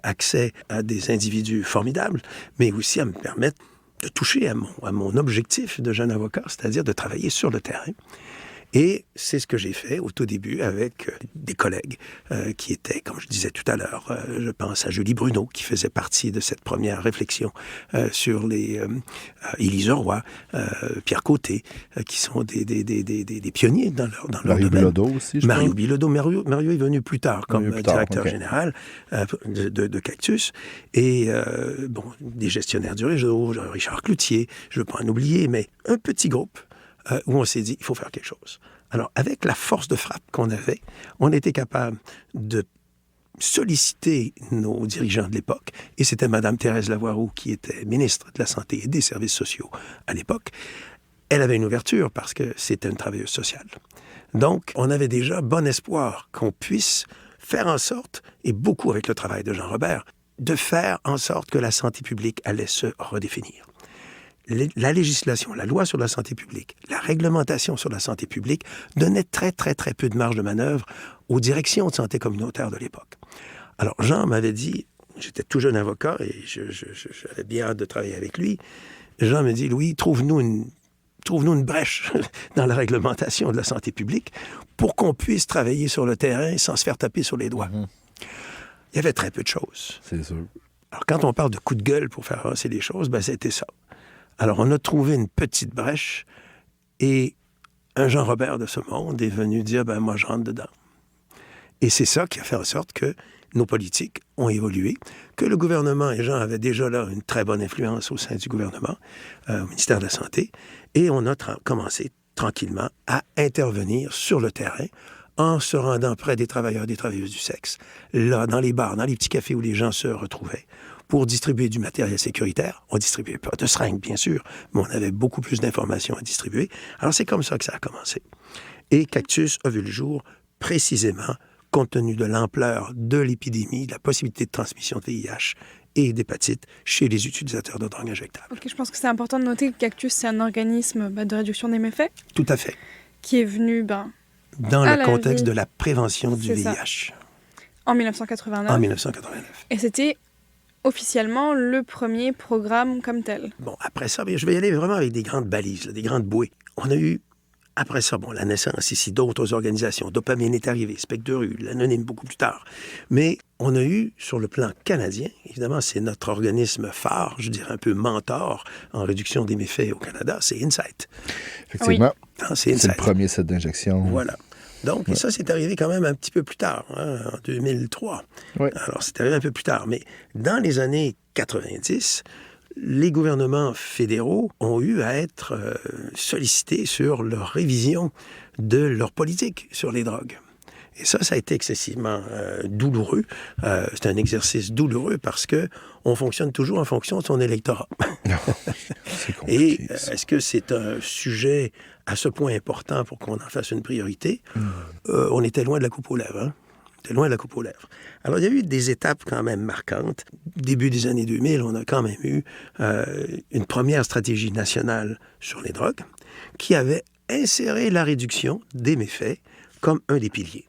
accès à des individus formidables, mais aussi à me permettre de toucher à mon objectif de jeune avocat, c'est-à-dire de travailler sur le terrain. Et c'est ce que j'ai fait au tout début avec des collègues qui étaient, comme je disais tout à l'heure, je pense à Julie Bruno, qui faisait partie de cette première réflexion sur les Élise Roy, Pierre Côté, qui sont des pionniers dans leur Mario domaine. Bilodeau aussi, je Mario crois. Bilodeau. Mario est venu plus tard comme directeur ok. général de Cactus. Et des gestionnaires du réseau, Richard Cloutier, je ne veux pas en oublier, mais un petit groupe où on s'est dit, il faut faire quelque chose. Alors, avec la force de frappe qu'on avait, on était capable de solliciter nos dirigeants de l'époque, et c'était Mme Thérèse Lavoie-Roux, qui était ministre de la Santé et des Services sociaux à l'époque. Elle avait une ouverture parce que c'était une travailleuse sociale. Donc, on avait déjà bon espoir qu'on puisse faire en sorte, et beaucoup avec le travail de Jean Robert, de faire en sorte que la santé publique allait se redéfinir. La législation, la loi sur la santé publique, la réglementation sur la santé publique donnait très, très, très peu de marge de manœuvre aux directions de santé communautaire de l'époque. Alors, Jean m'avait dit, j'étais tout jeune avocat et j'avais bien hâte de travailler avec lui. Jean me dit, Louis, trouve-nous une brèche dans la réglementation de la santé publique pour qu'on puisse travailler sur le terrain sans se faire taper sur les doigts. Il y avait très peu de choses. C'est sûr. Alors, quand on parle de coup de gueule pour faire avancer les choses, c'était ça. Alors, on a trouvé une petite brèche et un Jean Robert de ce monde est venu dire, moi, je rentre dedans. Et c'est ça qui a fait en sorte que nos politiques ont évolué, que le gouvernement, et Jean avait déjà là une très bonne influence au sein du gouvernement, au ministère de la Santé, et on a commencé tranquillement à intervenir sur le terrain en se rendant près des travailleurs et des travailleuses du sexe, là, dans les bars, dans les petits cafés où les gens se retrouvaient, pour distribuer du matériel sécuritaire. On distribuait pas de seringues, bien sûr, mais on avait beaucoup plus d'informations à distribuer. Alors, c'est comme ça que ça a commencé. Et Cactus a vu le jour précisément compte tenu de l'ampleur de l'épidémie, de la possibilité de transmission de VIH et d'hépatite chez les utilisateurs de drogues injectables. Ok, je pense que c'est important de noter que Cactus, c'est un organisme de réduction des méfaits. Tout à fait. Qui est venu, dans le contexte de la prévention du VIH. Ça. En 1989. En 1989. Et c'était officiellement le premier programme comme tel. Bon, après ça, je vais y aller vraiment avec des grandes balises, des grandes bouées. On a eu, après ça, la naissance ici d'autres organisations. Dopamine est arrivé, Spectre de rue, l'Anonyme beaucoup plus tard. Mais on a eu, sur le plan canadien, évidemment, c'est notre organisme phare, je dirais un peu mentor en réduction des méfaits au Canada, c'est Insight. Effectivement. Oui. C'est le premier site d'injection. Voilà. Donc, et ça, c'est arrivé quand même un petit peu plus tard, en 2003. Oui. Alors, c'est arrivé un peu plus tard. Mais dans les années 90, les gouvernements fédéraux ont eu à être sollicités sur leur révision de leur politique sur les drogues. Et ça a été excessivement douloureux. C'est un exercice douloureux parce que on fonctionne toujours en fonction de son électorat. C'est compliqué. Et est-ce que c'est un sujet à ce point important pour qu'on en fasse une priorité? On était loin de la coupe aux lèvres, hein? On était loin de la coupe aux lèvres. Alors, il y a eu des étapes quand même marquantes. Début des années 2000, on a quand même eu une première stratégie nationale sur les drogues qui avait inséré la réduction des méfaits comme un des piliers.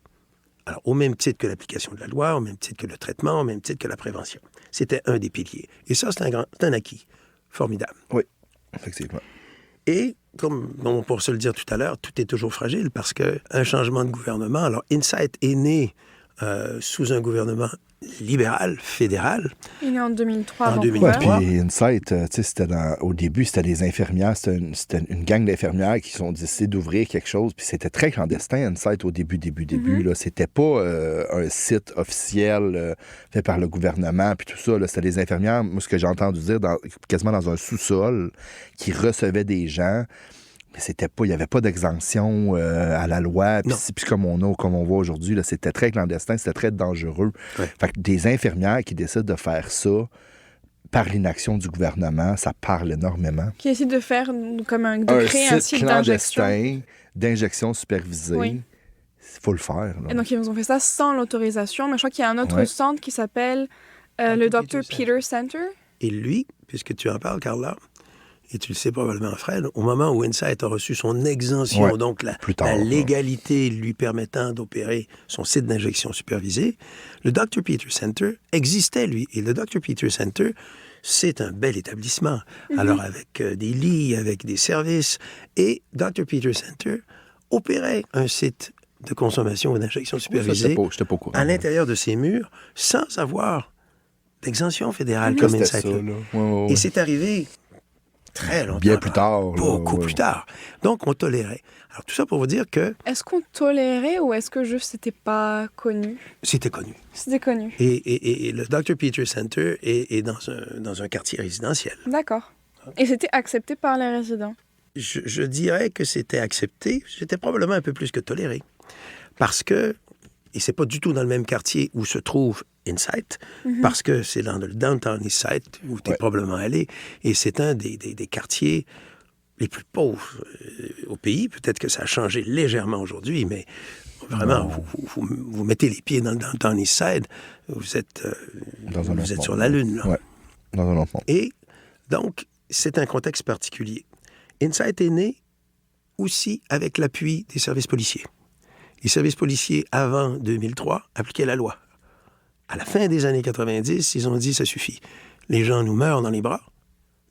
Alors, au même titre que l'application de la loi, au même titre que le traitement, au même titre que la prévention. C'était un des piliers. Et ça, c'est un acquis formidable. Oui, effectivement. Et, comme pour se le dire tout à l'heure, tout est toujours fragile parce qu'un changement de gouvernement... Alors, Insight est né sous un gouvernement libéral, fédéral. Il est né en 2003. En 2003. Ouais, puis Insight, au début, c'était des infirmières, c'était une gang d'infirmières qui ont décidé d'ouvrir quelque chose, puis c'était très clandestin, Insight, au début. Là. C'était pas un site officiel fait par le gouvernement, puis tout ça. Là. C'était des infirmières, moi, ce que j'ai entendu dire, quasiment dans un sous-sol, qui recevaient des gens. Mais il n'y avait pas d'exemption à la loi. Puis comme on voit aujourd'hui, là, c'était très clandestin, c'était très dangereux. Ouais. Fait que des infirmières qui décident de faire ça par l'inaction du gouvernement, ça parle énormément. Qui essaie de faire créer un site clandestin d'injection supervisée. Oui. Il faut le faire. Là. Et donc, ils ont fait ça sans l'autorisation. Mais je crois qu'il y a un autre centre qui s'appelle le Dr. Peter Center. Et lui, puisque tu en parles, Carla, et tu le sais probablement, Fred, au moment où Insight a reçu son exemption, donc la légalité lui permettant d'opérer son site d'injection supervisée, le Dr. Peter Center existait, lui. Et le Dr. Peter Center, c'est un bel établissement. Alors, avec des lits, avec des services. Et Dr. Peter Center, opérait un site de consommation ou d'injection supervisée j'étais pas au courant. à l'intérieur de ces murs sans avoir d'exemption fédérale comme C'était Insight. ça, là. Ouais. Et c'est arrivé très longtemps. Bien plus tard. Beaucoup plus tard. Donc, on tolérait. Alors, tout ça pour vous dire que Est-ce qu'on tolérait ou est-ce que juste c'était pas connu? c'était connu. C'était connu. Et le Dr. Peters Center est dans un quartier résidentiel. D'accord. Et c'était accepté par les résidents? Je dirais que c'était accepté. C'était probablement un peu plus que toléré. Parce que, et c'est pas du tout dans le même quartier où se trouve Insight, parce que c'est dans le downtown Insight où tu es probablement allé, et c'est un des quartiers les plus pauvres au pays. Peut-être que ça a changé légèrement aujourd'hui, mais vraiment, vous mettez les pieds dans le downtown Eastside, vous êtes sur la Lune. Là. Ouais, dans un autre monde. Et donc, c'est un contexte particulier. Insight est né aussi avec l'appui des services policiers. Les services policiers, avant 2003, appliquaient la loi. À la fin des années 90, ils ont dit « ça suffit. Les gens nous meurent dans les bras.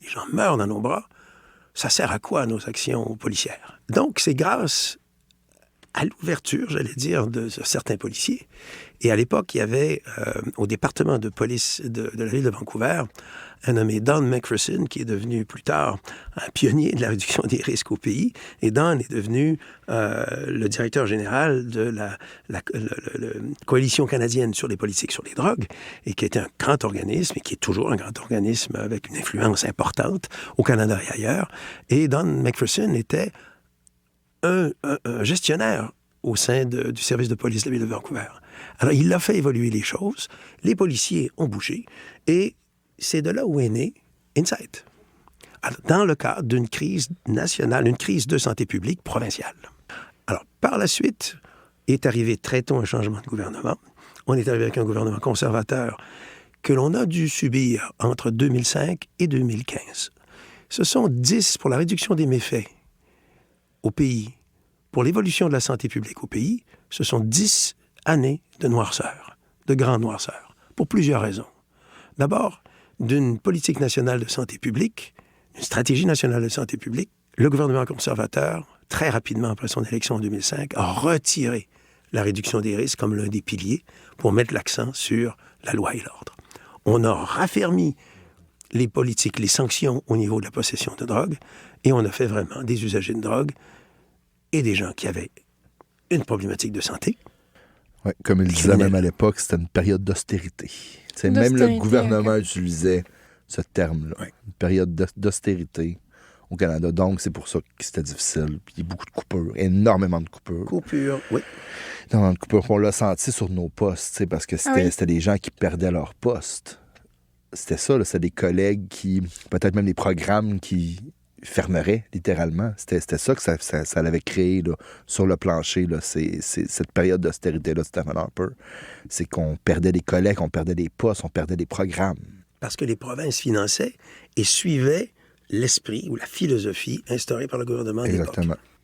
Les gens meurent dans nos bras. Ça sert à quoi, nos actions policières? » Donc, c'est grâce à l'ouverture, j'allais dire, de certains policiers. Et à l'époque, il y avait au département de police de la ville de Vancouver un nommé Don McPherson, qui est devenu plus tard un pionnier de la réduction des risques au pays. Et Don est devenu le directeur général de la Coalition canadienne sur les politiques sur les drogues, et qui était un grand organisme, et qui est toujours un grand organisme avec une influence importante au Canada et ailleurs. Et Don McPherson était un gestionnaire au sein du service de police de la ville de Vancouver. Alors, il a fait évoluer les choses, les policiers ont bougé, et c'est de là où est né Insight. Alors, dans le cadre d'une crise nationale, une crise de santé publique provinciale. Alors, par la suite, est arrivé très tôt un changement de gouvernement. On est arrivé avec un gouvernement conservateur que l'on a dû subir entre 2005 et 2015. Ce sont 10 pour la réduction des méfaits au pays, pour l'évolution de la santé publique au pays, ce sont 10 années de noirceur, de grande noirceur, pour plusieurs raisons. D'abord, d'une politique nationale de santé publique, une stratégie nationale de santé publique, le gouvernement conservateur, très rapidement après son élection en 2005, a retiré la réduction des risques comme l'un des piliers pour mettre l'accent sur la loi et l'ordre. On a raffermi les politiques, les sanctions au niveau de la possession de drogue, et on a fait vraiment des usagers de drogue et des gens qui avaient une problématique de santé. Ouais, comme il disait même à l'époque, c'était une période d'austérité. Même le gouvernement utilisait ce terme-là. Ouais. Une période d'austérité au Canada. Donc, c'est pour ça que c'était difficile. Puis, il y a beaucoup de coupures, énormément de coupures. Coupures, oui. Énormément de coupures. On l'a senti sur nos postes, parce que c'était des gens qui perdaient leur poste. C'était ça, là, c'était des collègues qui, peut-être même des programmes qui fermeraient littéralement. C'était ça que ça l'avait créé là, sur le plancher. Là. C'est cette période d'austérité-là, Stephen Harper. C'est qu'on perdait des collègues, on perdait des postes, on perdait des programmes. Parce que les provinces finançaient et suivaient l'esprit ou la philosophie instaurée par le gouvernement d'époque.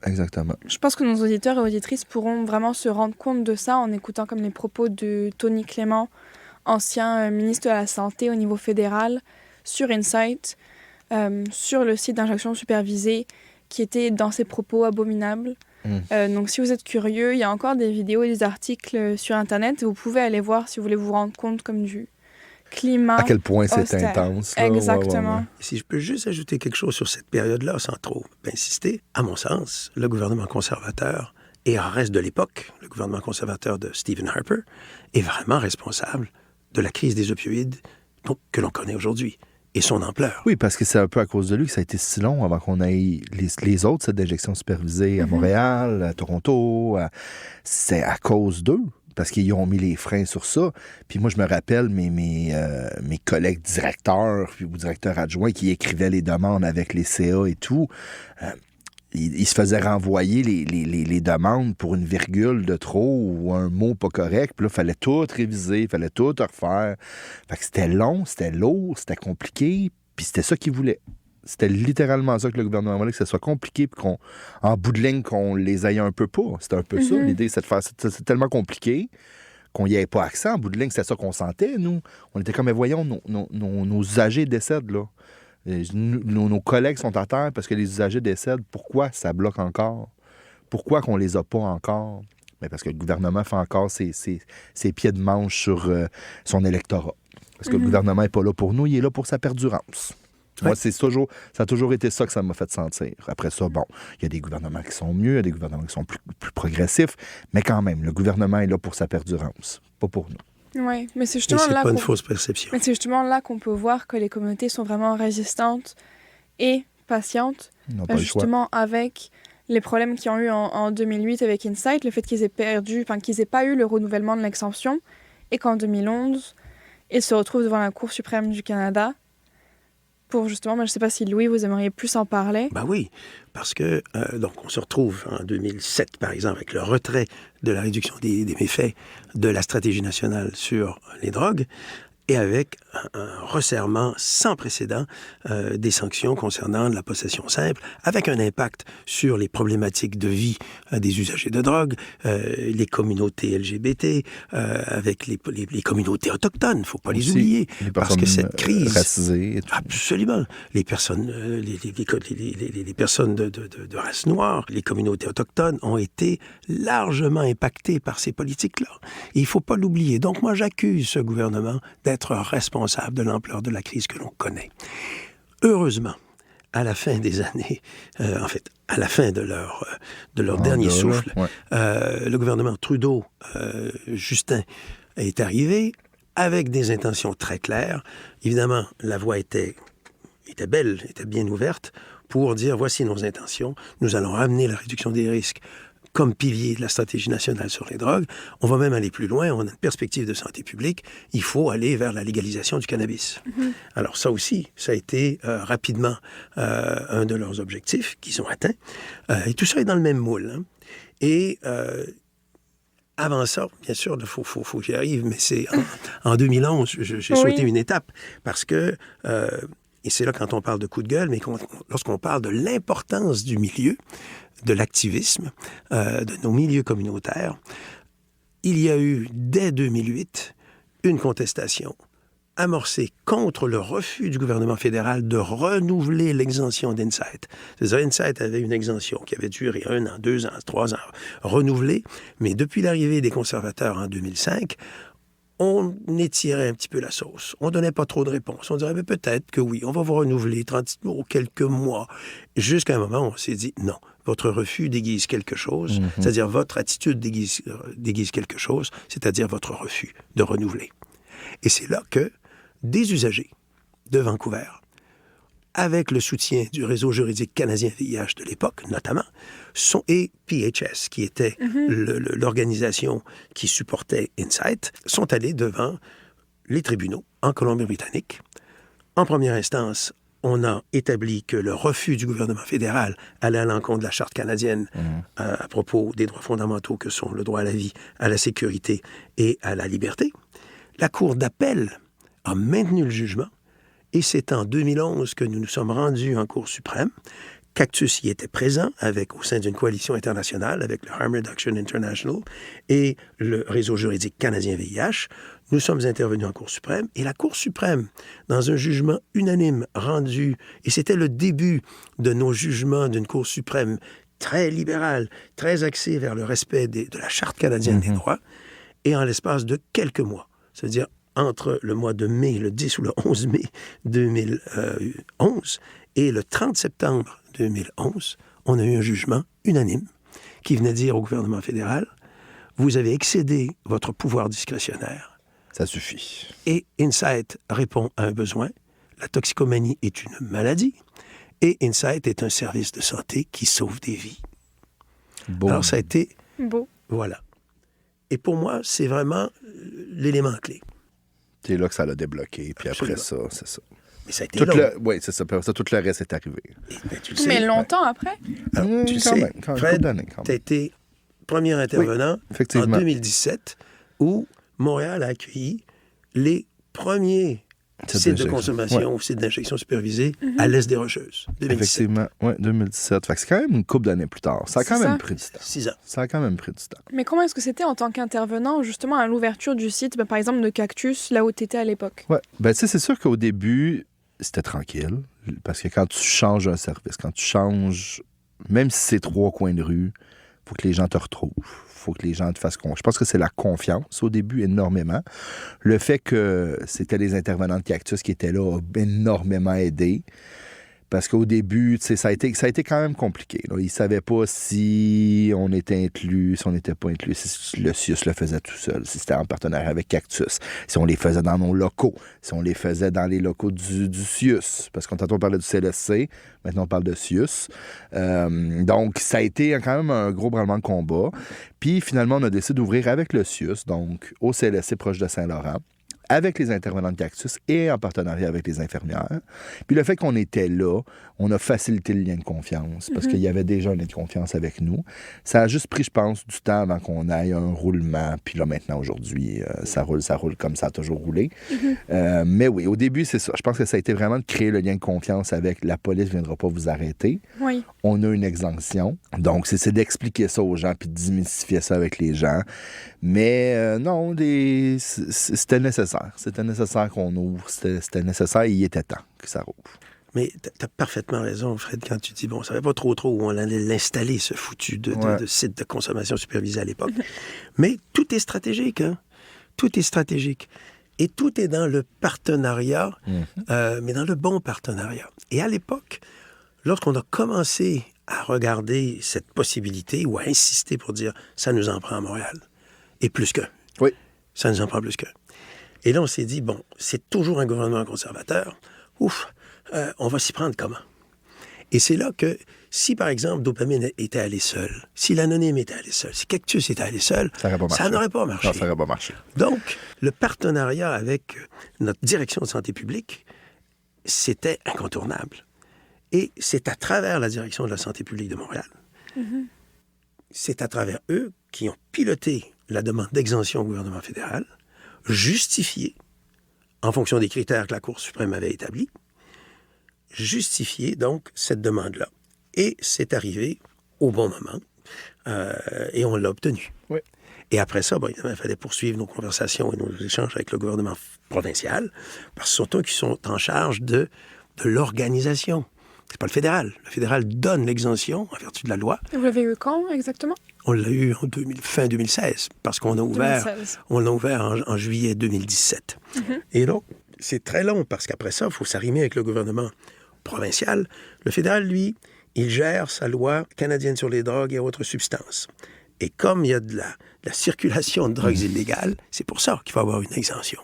Exactement. Je pense que nos auditeurs et auditrices pourront vraiment se rendre compte de ça en écoutant comme les propos de Tony Clément, ancien ministre de la Santé au niveau fédéral, sur Insight, sur le site d'injection supervisée, qui était dans ses propos abominables. Donc, si vous êtes curieux, il y a encore des vidéos et des articles sur Internet. Vous pouvez aller voir si vous voulez vous rendre compte comme du climat à quel point c'est austère. intense. Là. Exactement. Ouais. Si je peux juste ajouter quelque chose sur cette période-là, sans trop insister, à mon sens, le gouvernement conservateur et en reste de l'époque, le gouvernement conservateur de Stephen Harper, est vraiment responsable de la crise des opioïdes que l'on connaît aujourd'hui et son ampleur. Oui, parce que c'est un peu à cause de lui que ça a été si long avant qu'on ait les autres sites d'injection supervisée à Montréal, à Toronto. C'est à cause d'eux, parce qu'ils ont mis les freins sur ça. Puis moi, je me rappelle mes collègues directeurs ou directeurs adjoints qui écrivaient les demandes avec les CA et tout. Ils se faisaient renvoyer les demandes pour une virgule de trop ou un mot pas correct. Puis là, il fallait tout réviser, il fallait tout refaire. Fait que c'était long, c'était lourd, c'était compliqué. Puis c'était ça qu'ils voulaient. C'était littéralement ça que le gouvernement voulait, que ça soit compliqué, puis qu'en bout de ligne, qu'on les aille un peu pas. C'était un peu ça. L'idée, c'est de faire... C'est tellement compliqué qu'on n'y ait pas accès. En bout de ligne, c'est ça qu'on sentait, nous. On était comme, mais voyons, nos usagers décèdent, là. Nos collègues sont à terre parce que les usagers décèdent. Pourquoi ça bloque encore? Pourquoi qu'on les a pas encore? Mais parce que le gouvernement fait encore ses pieds de manche sur son électorat. Parce que le gouvernement n'est pas là pour nous, il est là pour sa perdurance. Moi, ça a toujours été ça que ça m'a fait sentir. Après ça, bon, il y a des gouvernements qui sont mieux, il y a des gouvernements qui sont plus progressifs, mais quand même, le gouvernement est là pour sa perdurance, pas pour nous. Oui, mais c'est Et justement c'est là pas une fausse perception. Mais c'est justement là qu'on peut voir que les communautés sont vraiment résistantes et patientes. Ils n'ont pas le choix. Justement, avec les problèmes qu'ils ont eu en 2008 avec Insight, le fait qu'ils aient pas eu le renouvellement de l'exemption, et qu'en 2011, ils se retrouvent devant la Cour suprême du Canada pour justement, je ne sais pas si Louis, vous aimeriez plus en parler. Ben oui, parce que, donc, on se retrouve en 2007, par exemple, avec le retrait de la réduction des méfaits de la stratégie nationale sur les drogues, et avec un resserrement sans précédent des sanctions concernant la possession simple, avec un impact sur les problématiques de vie des usagers de drogue, les communautés LGBT, avec les communautés autochtones, il ne faut pas les oublier, parce que cette crise... racisées et tout. Absolument. Les personnes, les personnes de race noire, les communautés autochtones ont été largement impactées par ces politiques-là. Et il ne faut pas l'oublier. Donc moi, j'accuse ce gouvernement d'être responsable de l'ampleur de la crise que l'on connaît. Heureusement, à la fin des années, à la fin de leur dernier souffle, le gouvernement Trudeau, Justin, est arrivé avec des intentions très claires. Évidemment, la voie était belle, était bien ouverte pour dire voici nos intentions, nous allons ramener la réduction des risques comme pilier de la stratégie nationale sur les drogues. On va même aller plus loin, on a une perspective de santé publique, il faut aller vers la légalisation du cannabis. Alors ça aussi, ça a été rapidement un de leurs objectifs qu'ils ont atteint. Et tout ça est dans le même moule. Hein. Et avant ça, bien sûr, il faut que j'y arrive, mais c'est en 2011, j'ai sauté une étape, parce que, et c'est là quand on parle de coup de gueule, mais lorsqu'on parle de l'importance du milieu, de l'activisme, de nos milieux communautaires, il y a eu, dès 2008, une contestation amorcée contre le refus du gouvernement fédéral de renouveler l'exemption d'Insight. C'est-à-dire, Insight avait une exemption qui avait duré 1 an, 2 ans, 3 ans, renouvelée, mais depuis l'arrivée des conservateurs en 2005, on étirait un petit peu la sauce. On ne donnait pas trop de réponses. On dirait, mais peut-être que oui, on va vous renouveler 30 ou quelques mois. Jusqu'à un moment où on s'est dit, non, votre refus déguise quelque chose, c'est-à-dire votre attitude déguise quelque chose, c'est-à-dire votre refus de renouveler. Et c'est là que des usagers de Vancouver, avec le soutien du réseau juridique canadien VIH de l'époque, notamment, et PHS, qui était l'organisation qui supportait Insight, sont allés devant les tribunaux en Colombie-Britannique. En première instance, on a établi que le refus du gouvernement fédéral allait à l'encontre de la Charte canadienne à propos des droits fondamentaux que sont le droit à la vie, à la sécurité et à la liberté. La Cour d'appel a maintenu le jugement. Et c'est en 2011 que nous nous sommes rendus en Cour suprême. Cactus y était présent au sein d'une coalition internationale avec le Harm Reduction International et le réseau juridique canadien VIH. Nous sommes intervenus en Cour suprême et la Cour suprême, dans un jugement unanime rendu, et c'était le début de nos jugements d'une Cour suprême très libérale, très axée vers le respect de la Charte canadienne des droits, et en l'espace de quelques mois, c'est-à-dire entre le mois de mai, le 10 ou le 11 mai 2011 et le 30 septembre 2011, on a eu un jugement unanime qui venait dire au gouvernement fédéral, vous avez excédé votre pouvoir discrétionnaire. Ça suffit. Et Insight répond à un besoin. La toxicomanie est une maladie et Insight est un service de santé qui sauve des vies. Bon. Alors ça a été... Beau. Voilà. Et pour moi, c'est vraiment l'élément clé. C'est là que ça l'a débloqué. Puis Absolument. après ça, c'est ça. Mais ça a été long. Oui, c'est ça. Après ça, tout le reste est arrivé. Tu le sais. Mais longtemps après? Alors, tu le sais, Fred, tu as été premier intervenant en 2017 où Montréal a accueilli les premiers sites de consommation ou sites d'injection supervisés à l'Est des Rocheuses. 2017. Effectivement, oui, 2017. Fait que c'est quand même une couple d'années plus tard. Ça a quand même pris du temps. 6 ans. Ça a quand même pris du temps. Mais comment est-ce que c'était en tant qu'intervenant, justement, à l'ouverture du site, par exemple, de Cactus, là où tu étais à l'époque? Oui. Ben, tu sais, c'est sûr qu'au début, c'était tranquille. Parce que quand tu changes un service, quand tu changes, même si c'est 3 coins de rue, faut que les gens te retrouvent. Faut que les gens te fassent confiance. Je pense que c'est la confiance au début, énormément. Le fait que c'était les intervenants de Cactus qui étaient là a énormément aidé. Parce qu'au début, ça a été quand même compliqué. Là. Ils ne savaient pas si on était inclus, si on n'était pas inclus, si le CIUS le faisait tout seul, si c'était en partenariat avec Cactus, si on les faisait dans nos locaux, si on les faisait dans les locaux du CIUS. Parce qu'on tantôt parlait du CLSC, maintenant on parle de CIUS. Donc, ça a été quand même un gros branlement de combat. Puis, finalement, on a décidé d'ouvrir avec le CIUS, donc au CLSC proche de Saint-Laurent, avec les intervenants de Cactus et en partenariat avec les infirmières. Puis le fait qu'on était là, on a facilité le lien de confiance parce qu'il y avait déjà un lien de confiance avec nous. Ça a juste pris, je pense, du temps avant qu'on aille un roulement. Puis là, maintenant, aujourd'hui, ça roule comme ça a toujours roulé. Mais oui, au début, c'est ça. Je pense que ça a été vraiment de créer le lien de confiance avec la police ne viendra pas vous arrêter. Oui. On a une exemption. Donc, c'est d'expliquer ça aux gens puis de démystifier ça avec les gens. Mais non, c'était nécessaire. C'était nécessaire qu'on ouvre. C'était nécessaire et il était temps que ça rouvre. Mais tu as parfaitement raison, Fred, quand tu dis, bon, ça ne savait pas trop où on allait l'installer, ce foutu de site de consommation supervisée à l'époque. Mais tout est stratégique, hein? Tout est stratégique. Et tout est dans le partenariat, mais dans le bon partenariat. Et à l'époque, lorsqu'on a commencé à regarder cette possibilité ou à insister pour dire, ça nous en prend à Montréal, et plus que. Oui. Ça nous en prend plus que. Et là, on s'est dit, bon, c'est toujours un gouvernement conservateur. Ouf, on va s'y prendre comment? Et c'est là que, si par exemple, Dopamine était allé seul, si l'Anonyme était allé seul, si Cactus était allé seul, ça n'aurait pas marché. Non, ça n'aurait pas marché. Donc, le partenariat avec notre direction de santé publique, c'était incontournable. Et c'est à travers la direction de la santé publique de Montréal, c'est à travers eux qui ont piloté la demande d'exemption au gouvernement fédéral, justifiée en fonction des critères que la Cour suprême avait établis, justifier donc cette demande-là. Et c'est arrivé au bon moment et on l'a obtenu. Oui. Et après ça, évidemment, il fallait poursuivre nos conversations et nos échanges avec le gouvernement provincial parce que ce sont eux qui sont en charge de l'organisation. C'est pas le fédéral. Le fédéral donne l'exemption en vertu de la loi. Et vous l'avez eu quand, exactement? On l'a eu en fin 2016 parce qu'on a ouvert, on l'a ouvert en juillet 2017. Et donc, c'est très long parce qu'après ça, il faut s'arrimer avec le gouvernement provincial. Le fédéral, lui, il gère sa loi canadienne sur les drogues et autres substances. Et comme il y a de la circulation de drogues illégales, c'est pour ça qu'il faut avoir une exemption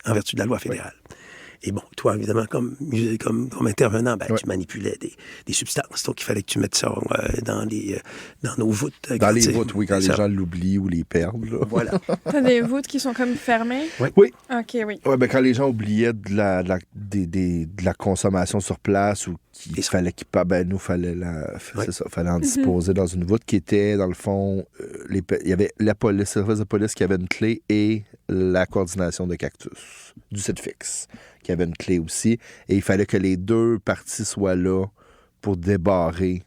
en vertu de la loi fédérale. Et bon, toi, évidemment, comme intervenant, tu manipulais des substances. Donc, il fallait que tu mettes ça dans nos voûtes. Dans les voûtes, oui, quand les gens l'oublient ou les perdent. Là. Voilà. T'as des voûtes qui sont comme fermées? Oui. OK, oui. Ouais, quand les gens oubliaient de la consommation sur place ou qu'il fallait fallait en disposer dans une voûte qui était, dans le fond, il y avait la police, le service de police qui avait une clé et la coordination de Cactus, du site fixe, qui avait une clé aussi. Et il fallait que les deux parties soient là pour débarrer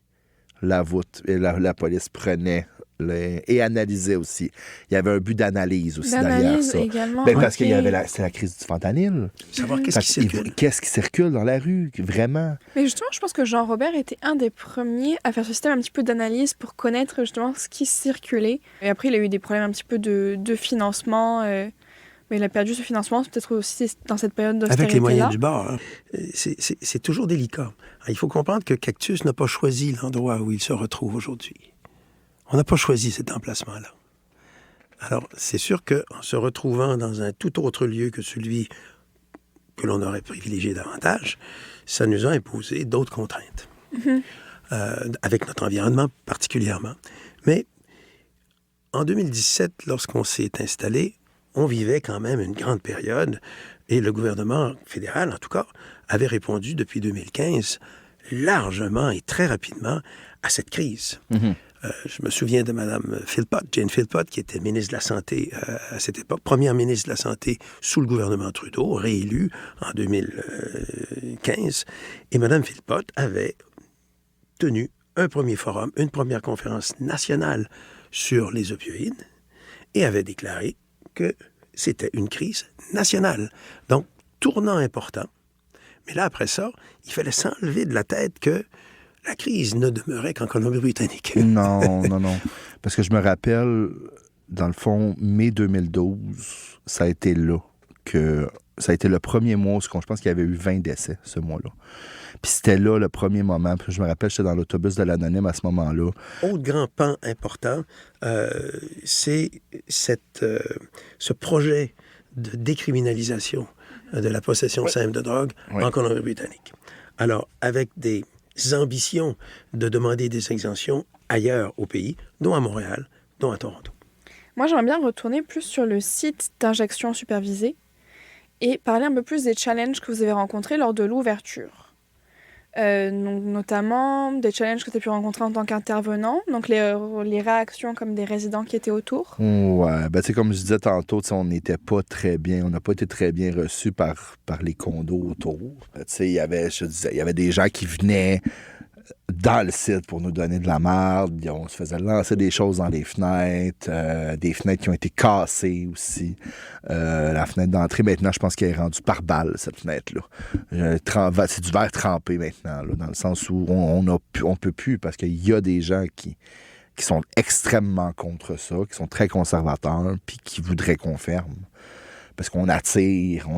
la voûte. Et la police prenait et analysait aussi. Il y avait un but d'analyse aussi derrière ça. Également. Parce qu'il y avait c'est la crise du fentanyl. Savoir qu'est-ce qui circule. Qu'est-ce qui circule dans la rue, vraiment. Mais justement, je pense que Jean-Robert était un des premiers à faire ce système un petit peu d'analyse pour connaître justement ce qui circulait. Et après, il a eu des problèmes un petit peu de financement. Mais il a perdu ce financement, peut-être aussi dans cette période d'austérité-là. Avec les moyens du bord. Hein. C'est toujours délicat. Alors, il faut comprendre que Cactus n'a pas choisi l'endroit où il se retrouve aujourd'hui. On n'a pas choisi cet emplacement-là. Alors, c'est sûr qu'en se retrouvant dans un tout autre lieu que celui que l'on aurait privilégié davantage, ça nous a imposé d'autres contraintes. Avec notre environnement particulièrement. Mais en 2017, lorsqu'on s'est installé, on vivait quand même une grande période et le gouvernement fédéral, en tout cas, avait répondu depuis 2015 largement et très rapidement à cette crise. Je me souviens de Mme Philpott, Jane Philpott, qui était ministre de la Santé à cette époque, première ministre de la Santé sous le gouvernement Trudeau, réélue en 2015. Et Mme Philpott avait tenu un premier forum, une première conférence nationale sur les opioïdes et avait déclaré que c'était une crise nationale. Donc, tournant important. Mais là, après ça, il fallait s'enlever de la tête que la crise ne demeurait qu'en Colombie-Britannique. Non. Parce que je me rappelle, dans le fond, mai 2012, ça a été là que... Ça a été le premier mois où je pense qu'il y avait eu 20 décès ce mois-là. Puis c'était là le premier moment. Puis je me rappelle, j'étais dans l'autobus de l'Anonyme à ce moment-là. Autre grand pan important, c'est ce projet de décriminalisation de la possession simple de drogue en Colombie-Britannique. Alors, avec des ambitions de demander des exemptions ailleurs au pays, dont à Montréal, dont à Toronto. Moi, j'aimerais bien retourner plus sur le site d'injection supervisée et parler un peu plus des challenges que vous avez rencontrés lors de l'ouverture. Donc, notamment des challenges que tu as pu rencontrer en tant qu'intervenant, donc les réactions comme des résidents qui étaient autour. Ouais, ben tu sais, comme je disais tantôt, on n'était pas très bien, on n'a pas été très bien reçus par les condos autour. Tu sais, il y avait des gens qui venaient dans le site pour nous donner de la merde. On se faisait lancer des choses dans les fenêtres, des fenêtres qui ont été cassées aussi. La fenêtre d'entrée, maintenant, je pense qu'elle est rendue par balle, cette fenêtre-là. C'est du verre trempé maintenant, là, dans le sens où on peut plus, parce qu'il y a des gens qui sont extrêmement contre ça, qui sont très conservateurs, puis qui voudraient qu'on ferme. Parce qu'on attire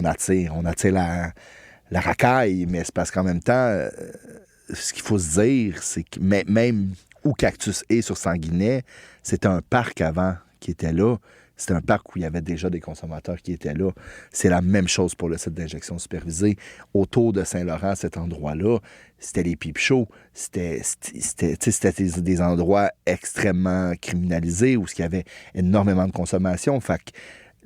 la racaille, mais c'est parce qu'en même temps... ce qu'il faut se dire, c'est que même où Cactus est sur Sanguinet, c'était un parc avant qui était là. C'était un parc où il y avait déjà des consommateurs qui étaient là. C'est la même chose pour le site d'injection supervisée. Autour de Saint-Laurent, cet endroit-là, c'était les pipe shows. C'était des endroits extrêmement criminalisés où il y avait énormément de consommation. Fait que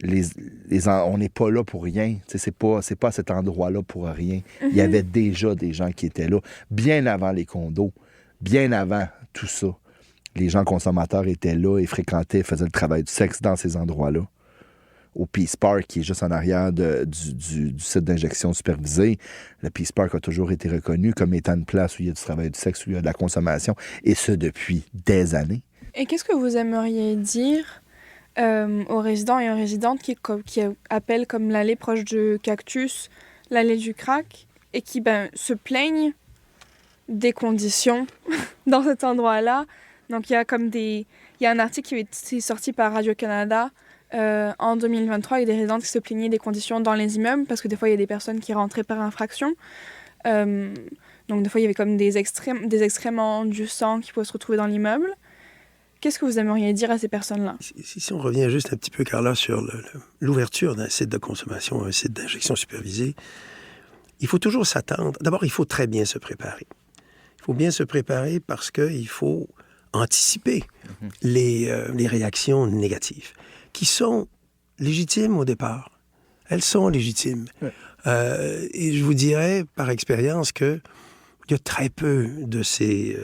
on n'est pas là pour rien. C'est pas à cet endroit-là pour rien. Il y avait déjà des gens qui étaient là, bien avant les condos, bien avant tout ça. Les gens consommateurs étaient là et fréquentaient, faisaient le travail du sexe dans ces endroits-là. Au Peace Park, qui est juste en arrière du site d'injection supervisée, le Peace Park a toujours été reconnu comme étant une place où il y a du travail du sexe, où il y a de la consommation, et ce, depuis des années. Et qu'est-ce que vous aimeriez dire aux résidents et aux résidentes qui appellent comme l'allée proche de Cactus, l'allée du crack, et qui se plaignent des conditions dans cet endroit-là. Donc il y a un article qui a été sorti par Radio-Canada en 2023 avec des résidents qui se plaignaient des conditions dans les immeubles, parce que des fois il y a des personnes qui rentraient par infraction. Donc des fois il y avait comme des excréments, du sang qui pouvaient se retrouver dans l'immeuble. Qu'est-ce que vous aimeriez dire à ces personnes-là? Si on revient juste un petit peu, Carla, sur l'ouverture d'un site de consommation, un site d'injection supervisée, il faut toujours s'attendre. D'abord, il faut très bien se préparer. Il faut bien se préparer parce qu'il faut anticiper les réactions négatives, qui sont légitimes au départ. Elles sont légitimes. Ouais. Et je vous dirais, par expérience, que il y a très peu de ces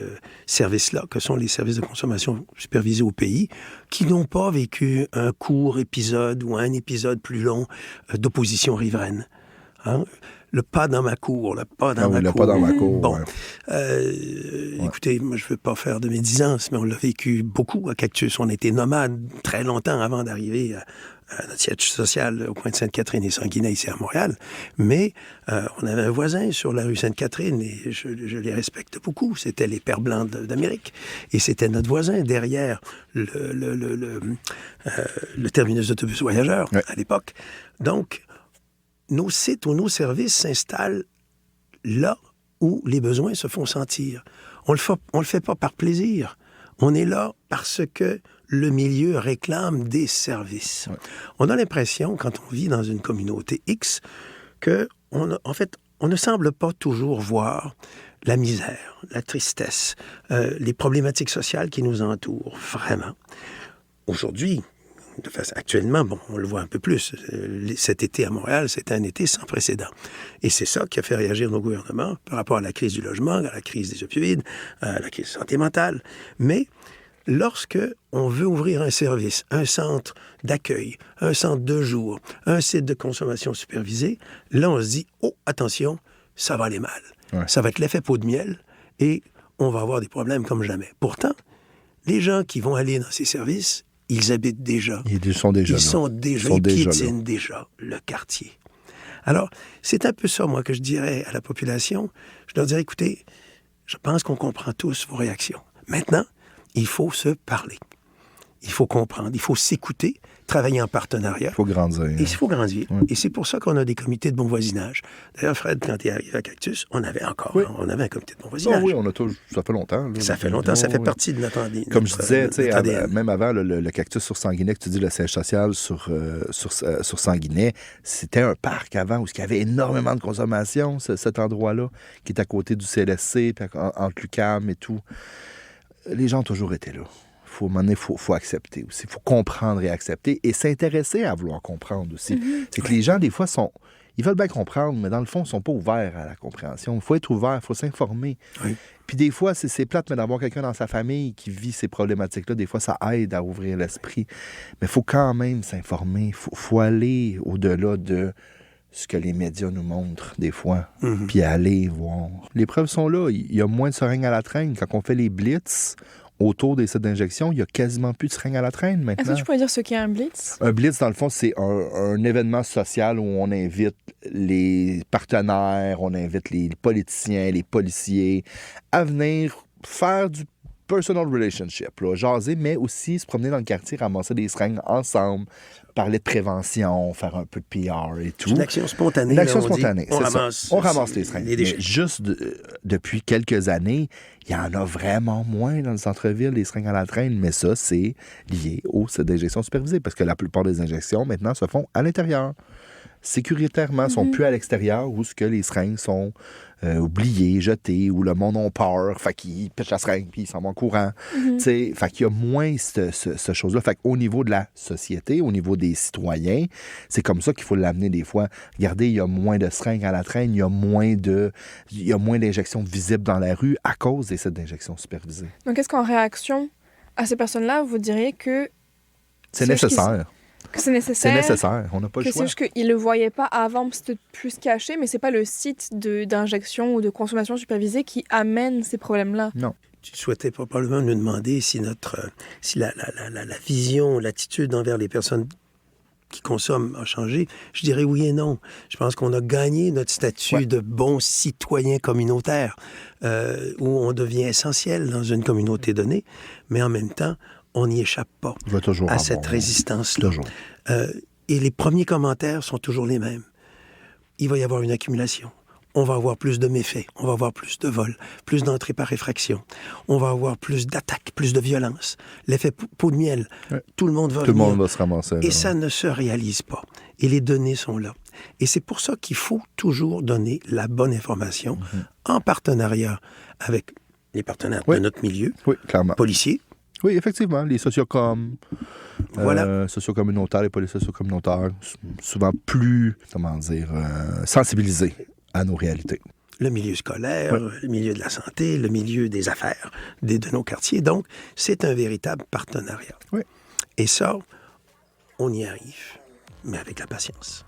services-là, que sont les services de consommation supervisés au pays, qui n'ont pas vécu un court épisode ou un épisode plus long d'opposition riveraine. Hein? Le pas dans ma cour, le pas dans ma cour. Pas dans ma cour, bon. Écoutez, moi, je ne veux pas faire de médisance, mais on l'a vécu beaucoup à Cactus. On était nomades très longtemps avant d'arriver à notre siège social au coin de Sainte-Catherine et Sanguinet, ici à Montréal. Mais on avait un voisin sur la rue Sainte-Catherine, et je les respecte beaucoup. C'était les Pères Blancs d'Amérique. Et c'était notre voisin derrière le terminus d'autobus voyageurs à l'époque. Donc, nos sites ou nos services s'installent là où les besoins se font sentir. On le fait pas par plaisir. On est là parce que le milieu réclame des services. Ouais. On a l'impression, quand on vit dans une communauté X, qu'on ne semble pas toujours voir la misère, la tristesse, les problématiques sociales qui nous entourent, vraiment. Aujourd'hui, actuellement, on le voit un peu plus. Cet été à Montréal, c'était un été sans précédent. Et c'est ça qui a fait réagir nos gouvernements par rapport à la crise du logement, à la crise des opioïdes, à la crise de santé mentale. Mais lorsque on veut ouvrir un service, un centre d'accueil, un centre de jour, un site de consommation supervisée, là, on se dit, oh, attention, ça va aller mal. Ouais. Ça va être l'effet peau de miel et on va avoir des problèmes comme jamais. Pourtant, les gens qui vont aller dans ces services, ils habitent déjà. Ils piétinent déjà le quartier. Alors, c'est un peu ça, moi, que je dirais à la population. Je leur dirais, écoutez, je pense qu'on comprend tous vos réactions. Maintenant, il faut se parler. il faut comprendre, il faut s'écouter, travailler en partenariat. Il faut grandir. Et il faut grandir. Oui. Et c'est pour ça qu'on a des comités de bon voisinage. D'ailleurs, Fred, quand il est arrivé à Cactus, on avait encore, Oui. on avait un comité de bon Ah voisinage. oui, on a toujours, ça fait longtemps. Là. Ça fait longtemps, ça Oh, fait oui. partie de notre Comme je disais, tu sais, notre ADN. même avant le cactus sur Sanguinet, que tu dis le siège social sur Sanguinet, c'était un parc avant où il y avait énormément de consommation, cet endroit-là, qui est à côté du CLSC, puis entre l'UQAM et tout. Les gens ont toujours été là. À un moment donné, faut accepter aussi. Il faut comprendre et accepter et s'intéresser à vouloir comprendre aussi. C'est que les gens, des fois, ils veulent bien comprendre, mais dans le fond, ils ne sont pas ouverts à la compréhension. Il faut être ouvert, il faut s'informer. Oui. Puis des fois, c'est plate, mais d'avoir quelqu'un dans sa famille qui vit ces problématiques-là, des fois, ça aide à ouvrir l'esprit. Mais il faut quand même s'informer. Il faut aller au-delà de ce que les médias nous montrent, des fois, puis aller voir. Les preuves sont là. Il y a moins de seringues à la traîne. Quand on fait les blitz autour des sites d'injection, il n'y a quasiment plus de seringues à la traîne maintenant. Est-ce que tu pourrais dire ce qu'est un blitz? Un blitz, dans le fond, c'est un événement social où on invite les partenaires, on invite les politiciens, les policiers à venir faire du personal relationship, là, jaser, mais aussi se promener dans le quartier, ramasser des seringues ensemble, parler de prévention, faire un peu de PR et tout. Une action spontanée. Une action là, on dit, spontanée, on c'est ça. ramasse, On ramasse les seringues. les déchets. Mais juste depuis quelques années, il y en a vraiment moins dans le centre-ville, les seringues à la traîne, mais ça, c'est lié aux sites d'injection supervisés, parce que la plupart des injections, maintenant, se font à l'intérieur. Sécuritairement, sont plus à l'extérieur où ce que les seringues sont oubliées, jetées, où le monde a peur, fait qu'ils pêchent la seringue puis ils s'en vont en courant. Fait qu'il y a moins ce chose-là. Fait qu'au niveau de la société, au niveau des citoyens, c'est comme ça qu'il faut l'amener des fois. Regardez, il y a moins de seringues à la traîne, il y a moins d'injections visibles dans la rue à cause des sites d'injection supervisés. Donc, est-ce qu'en réaction à ces personnes-là, vous diriez que C'est nécessaire. que c'est nécessaire? C'est nécessaire. On n'a pas le Que choix. c'est juste qu'ils ne le voyaient pas avant, c'était plus caché, mais c'est pas le site d'injection ou de consommation supervisée qui amène ces problèmes-là. Non. Tu souhaitais probablement nous demander si la vision, l'attitude envers les personnes qui consomment a changé. Je dirais oui et non. Je pense qu'on a gagné notre statut de bon citoyen communautaire, où on devient essentiel dans une communauté donnée, mais en même temps, on n'y échappe pas Il va toujours à avoir, cette résistance-là. Toujours. Et les premiers commentaires sont toujours les mêmes. Il va y avoir une accumulation. On va avoir plus de méfaits, on va avoir plus de vols, plus d'entrées par effraction. On va avoir plus d'attaques, plus de violence. L'effet peau de miel. Ouais. Tout le monde va Tout le venir. monde va se ramasser. Et ça ne se réalise pas. Et les données sont là. Et c'est pour ça qu'il faut toujours donner la bonne information en partenariat avec les partenaires de notre milieu, Oui, clairement. policiers. Oui, effectivement, les sociocoms, Voilà. sociocommunautaires, les polices sociocommunautaires, souvent plus, sensibilisés à nos réalités. Le milieu scolaire, le milieu de la santé, le milieu des affaires de nos quartiers. Donc, c'est un véritable partenariat. Oui. Et ça, on y arrive, mais avec la patience.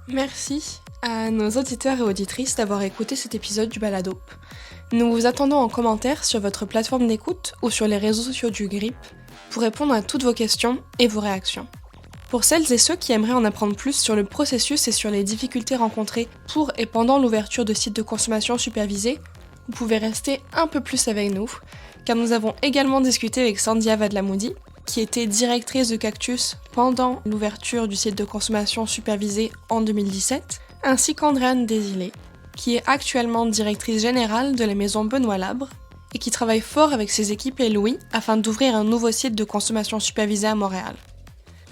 Merci à nos auditeurs et auditrices d'avoir écouté cet épisode du Balado. Nous vous attendons en commentaire sur votre plateforme d'écoute ou sur les réseaux sociaux du GRIP pour répondre à toutes vos questions et vos réactions. Pour celles et ceux qui aimeraient en apprendre plus sur le processus et sur les difficultés rencontrées pour et pendant l'ouverture de sites de consommation supervisés, vous pouvez rester un peu plus avec nous, car nous avons également discuté avec Sandhya Vadlamudi, qui était directrice de Cactus pendant l'ouverture du site de consommation supervisée en 2017, ainsi qu'Andréane Desilets, qui est actuellement directrice générale de la maison Benoît Labre et qui travaille fort avec ses équipes et Louis afin d'ouvrir un nouveau site de consommation supervisée à Montréal.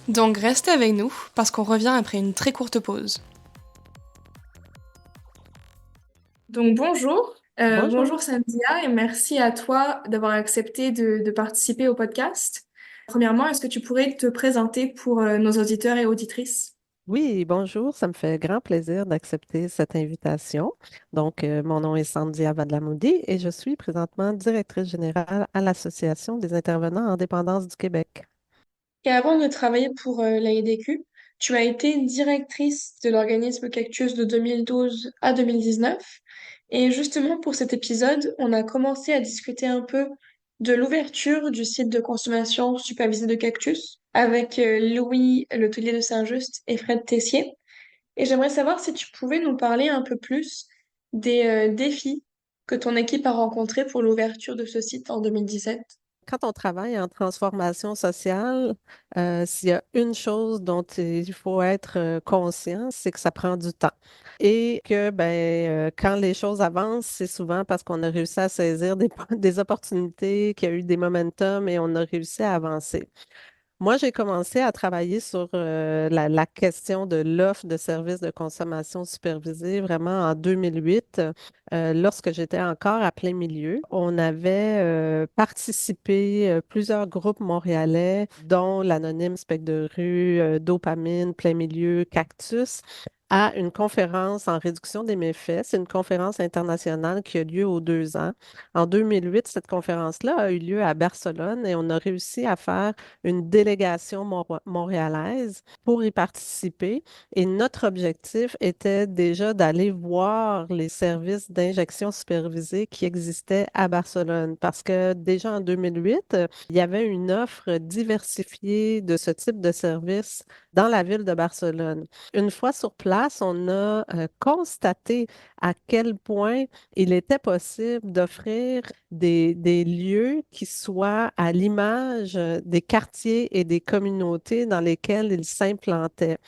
Donc restez avec nous parce qu'on revient après une très courte pause. Donc bonjour. Bonjour Sandhya et merci à toi d'avoir accepté de participer au podcast. Premièrement, est-ce que tu pourrais te présenter pour nos auditeurs et auditrices? Oui, bonjour, ça me fait grand plaisir d'accepter cette invitation. Donc, mon nom est Sandhya Vadlamudi et je suis présentement directrice générale à l'Association des intervenants en dépendance du Québec. Et avant de travailler pour l'AEDQ, tu as été directrice de l'organisme Cactus de 2012 à 2019. Et justement, pour cet épisode, on a commencé à discuter un peu de l'ouverture du site de consommation supervisé de Cactus avec Louis Letellier de Saint-Just et Fred Tessier. Et j'aimerais savoir si tu pouvais nous parler un peu plus des défis que ton équipe a rencontrés pour l'ouverture de ce site en 2017. Quand on travaille en transformation sociale, s'il y a une chose dont il faut être conscient, c'est que ça prend du temps. Et que quand les choses avancent, c'est souvent parce qu'on a réussi à saisir des opportunités, qu'il y a eu des momentum et on a réussi à avancer. Moi, j'ai commencé à travailler sur la question de l'offre de services de consommation supervisée vraiment en 2008, lorsque j'étais encore à plein milieu. On avait participé plusieurs groupes montréalais, dont l'Anonyme Spectre de rue, Dopamine, Plein Milieu, Cactus, à une conférence en réduction des méfaits. C'est une conférence internationale qui a lieu aux 2 ans. En 2008, cette conférence-là a eu lieu à Barcelone et on a réussi à faire une délégation montréalaise pour y participer. Et notre objectif était déjà d'aller voir les services d'injection supervisée qui existaient à Barcelone. Parce que déjà en 2008, il y avait une offre diversifiée de ce type de service dans la ville de Barcelone. Une fois sur place, on a constaté à quel point il était possible d'offrir des lieux qui soient à l'image des quartiers et des communautés dans lesquels ils s'implantaient.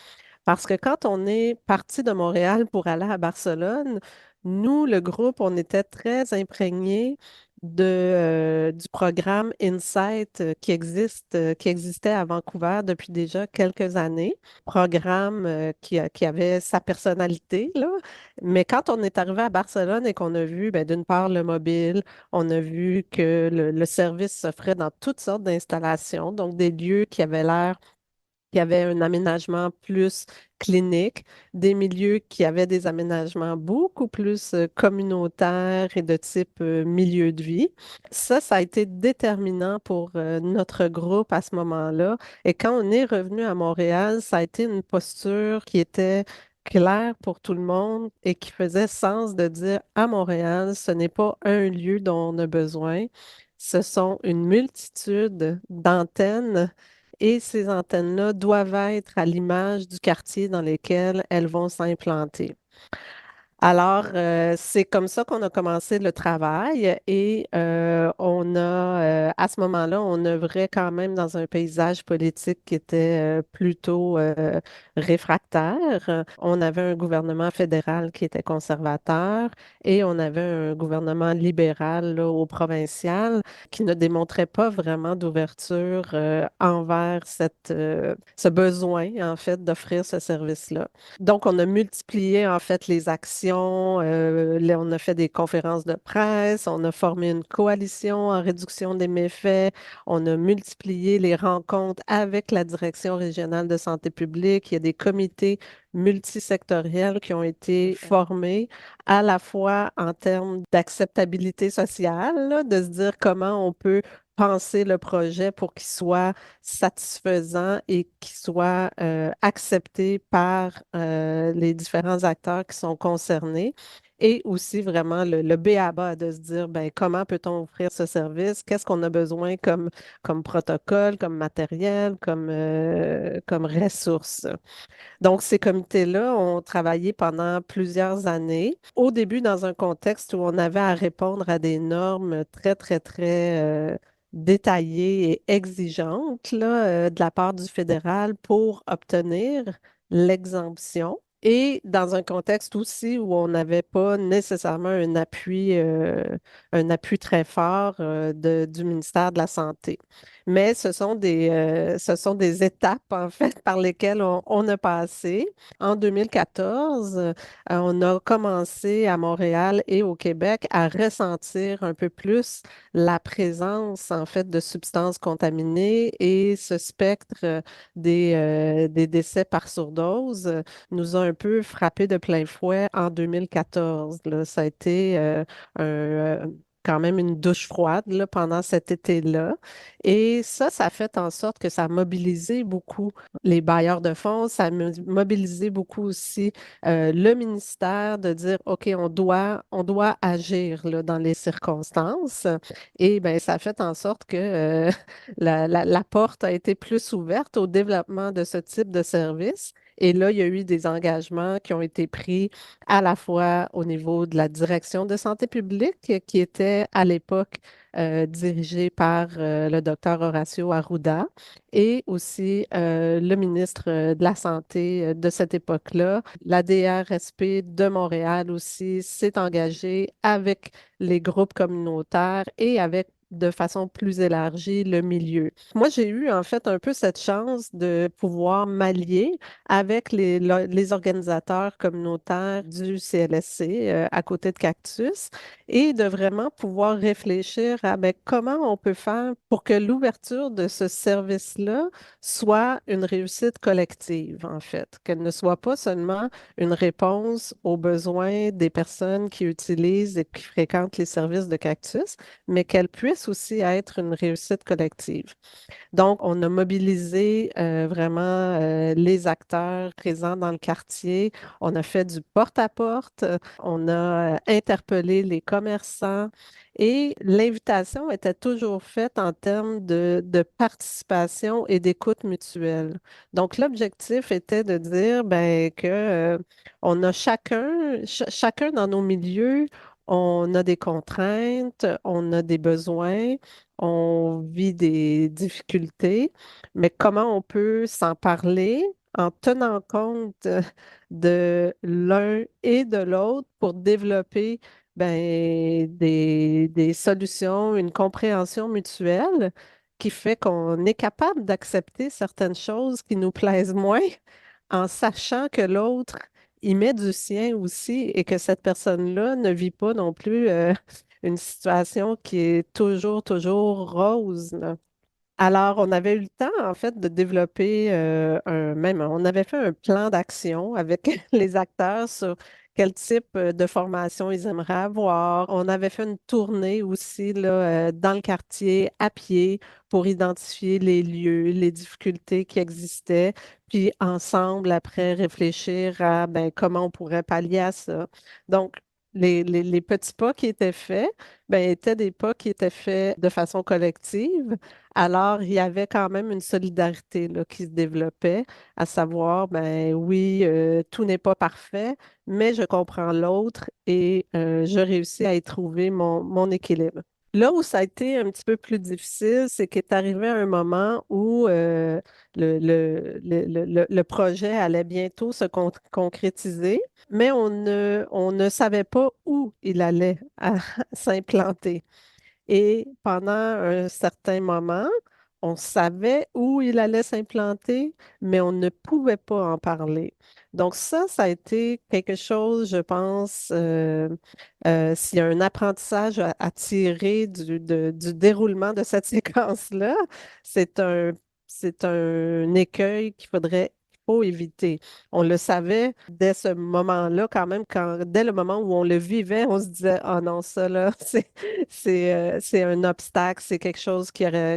Parce que quand on est parti de Montréal pour aller à Barcelone, nous, le groupe, on était très imprégnés du programme Insight qui existait à Vancouver depuis déjà quelques années. Programme qui avait sa personnalité, là. Mais quand on est arrivé à Barcelone et qu'on a vu, d'une part, le mobile, on a vu que le service s'offrait dans toutes sortes d'installations, donc des lieux qui avaient l'air qui avaient un aménagement plus clinique, des milieux qui avaient des aménagements beaucoup plus communautaires et de type milieu de vie. Ça a été déterminant pour notre groupe à ce moment-là. Et quand on est revenu à Montréal, ça a été une posture qui était claire pour tout le monde et qui faisait sens de dire à Montréal, ce n'est pas un lieu dont on a besoin, ce sont une multitude d'antennes et ces antennes-là doivent être à l'image du quartier dans lequel elles vont s'implanter. Alors, c'est comme ça qu'on a commencé le travail et à ce moment-là, on œuvrait quand même dans un paysage politique qui était plutôt réfractaire. On avait un gouvernement fédéral qui était conservateur et on avait un gouvernement libéral là, au provincial qui ne démontrait pas vraiment d'ouverture envers ce besoin, en fait, d'offrir ce service-là. Donc, on a multiplié en fait les actions. Là, on a fait des conférences de presse, on a formé une coalition en réduction des méfaits, on a multiplié les rencontres avec la Direction régionale de santé publique. Il y a des comités multisectoriels qui ont été formés à la fois en termes d'acceptabilité sociale, là, de se dire comment on peut penser le projet pour qu'il soit satisfaisant et qui soit accepté par les différents acteurs qui sont concernés. Et aussi vraiment le b.a.-ba de se dire comment peut-on offrir ce service, qu'est-ce qu'on a besoin comme protocole, comme matériel, comme ressources. Donc, ces comités-là ont travaillé pendant plusieurs années. Au début, dans un contexte où on avait à répondre à des normes très, très, très détaillées et exigeantes là, de la part du fédéral pour obtenir l'exemption. Et dans un contexte aussi où on n'avait pas nécessairement un appui très fort du ministère de la Santé. Mais ce sont des étapes, en fait, par lesquelles on a passé. En 2014, on a commencé à Montréal et au Québec à ressentir un peu plus la présence, en fait, de substances contaminées et ce spectre des décès par surdose nous a un peu frappé de plein fouet en 2014. Là. Ça a été quand même une douche froide là, pendant cet été-là. Et ça a fait en sorte que ça a mobilisé beaucoup les bailleurs de fonds, ça a mobilisé beaucoup aussi le ministère de dire, OK, on doit agir là, dans les circonstances. Et bien, ça a fait en sorte que la porte a été plus ouverte au développement de ce type de service. Et là, il y a eu des engagements qui ont été pris à la fois au niveau de la direction de santé publique, qui était à l'époque dirigée par le docteur Horacio Arruda, et aussi le ministre de la Santé de cette époque-là. La DRSP de Montréal aussi s'est engagée avec les groupes communautaires et avec de façon plus élargie le milieu. Moi, j'ai eu en fait un peu cette chance de pouvoir m'allier avec les organisateurs communautaires du CLSC à côté de Cactus et de vraiment pouvoir réfléchir à ben, comment on peut faire pour que l'ouverture de ce service-là soit une réussite collective, en fait, qu'elle ne soit pas seulement une réponse aux besoins des personnes qui utilisent et qui fréquentent les services de Cactus, mais qu'elle puisse aussi être une réussite collective. Donc, on a mobilisé vraiment les acteurs présents dans le quartier. On a fait du porte-à-porte. On a interpellé les commerçants et l'invitation était toujours faite en termes de participation et d'écoute mutuelle. Donc, l'objectif était de dire ben, que on a chacun dans nos milieux, on a des contraintes, on a des besoins, on vit des difficultés, mais comment on peut s'en parler en tenant compte de l'un et de l'autre pour développer ben, des solutions, une compréhension mutuelle qui fait qu'on est capable d'accepter certaines choses qui nous plaisent moins en sachant que l'autre y met du sien aussi et que cette personne-là ne vit pas non plus une situation qui est toujours rose, là. Alors, on avait eu le temps, en fait, de développer on avait fait un plan d'action avec les acteurs sur quel type de formation ils aimeraient avoir. On avait fait une tournée aussi là, dans le quartier à pied pour identifier les lieux, les difficultés qui existaient, puis ensemble, après, réfléchir à ben, comment on pourrait pallier à ça. Donc, les petits pas qui étaient faits, ben, étaient des pas qui étaient faits de façon collective. Alors, il y avait quand même une solidarité là, qui se développait, à savoir, ben oui, tout n'est pas parfait, mais je comprends l'autre et je réussis à y trouver mon équilibre. Là où ça a été un petit peu plus difficile, c'est qu'est arrivé un moment où le projet allait bientôt se concrétiser, mais on ne savait pas où il allait s'implanter. Et pendant un certain moment, on savait où il allait s'implanter, mais on ne pouvait pas en parler. Donc ça a été quelque chose, je pense, s'il y a un apprentissage à tirer du déroulement de cette séquence-là, c'est c'est un écueil qu'il faut éviter. On le savait dès ce moment-là, quand même, dès le moment où on le vivait, on se disait, ah non, ça là, c'est un obstacle, c'est quelque chose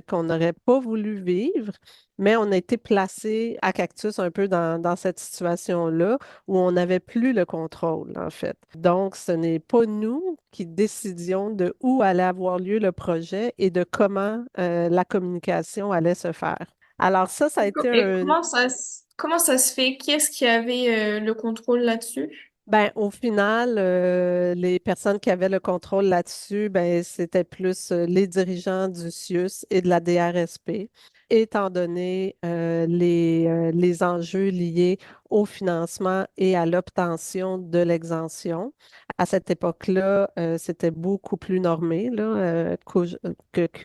qu'on n'aurait pas voulu vivre, mais on a été placé à Cactus un peu dans cette situation-là où on n'avait plus le contrôle, en fait. Donc, ce n'est pas nous qui décidions de où allait avoir lieu le projet et de comment la communication allait se faire. Alors ça a été Et un, comment ça se fait? Qui est-ce qui avait le contrôle là-dessus? Ben, au final, les personnes qui avaient le contrôle là-dessus, ben, c'était plus les dirigeants du CIUS et de la DRSP, étant donné les enjeux liés au financement et à l'obtention de l'exemption. À cette époque-là, c'était beaucoup plus normé là,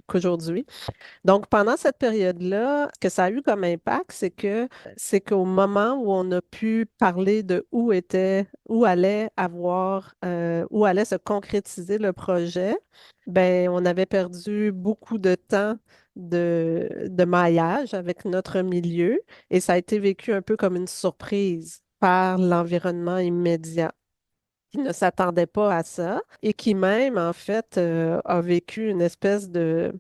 qu'aujourd'hui. Donc, pendant cette période-là, ce que ça a eu comme impact, c'est qu'au moment où on a pu parler de où allait se concrétiser le projet, ben, on avait perdu beaucoup de temps de maillage avec notre milieu et ça a été vécu un peu comme une surprise par l'environnement immédiat qui ne s'attendait pas à ça et qui même, en fait, a vécu une espèce de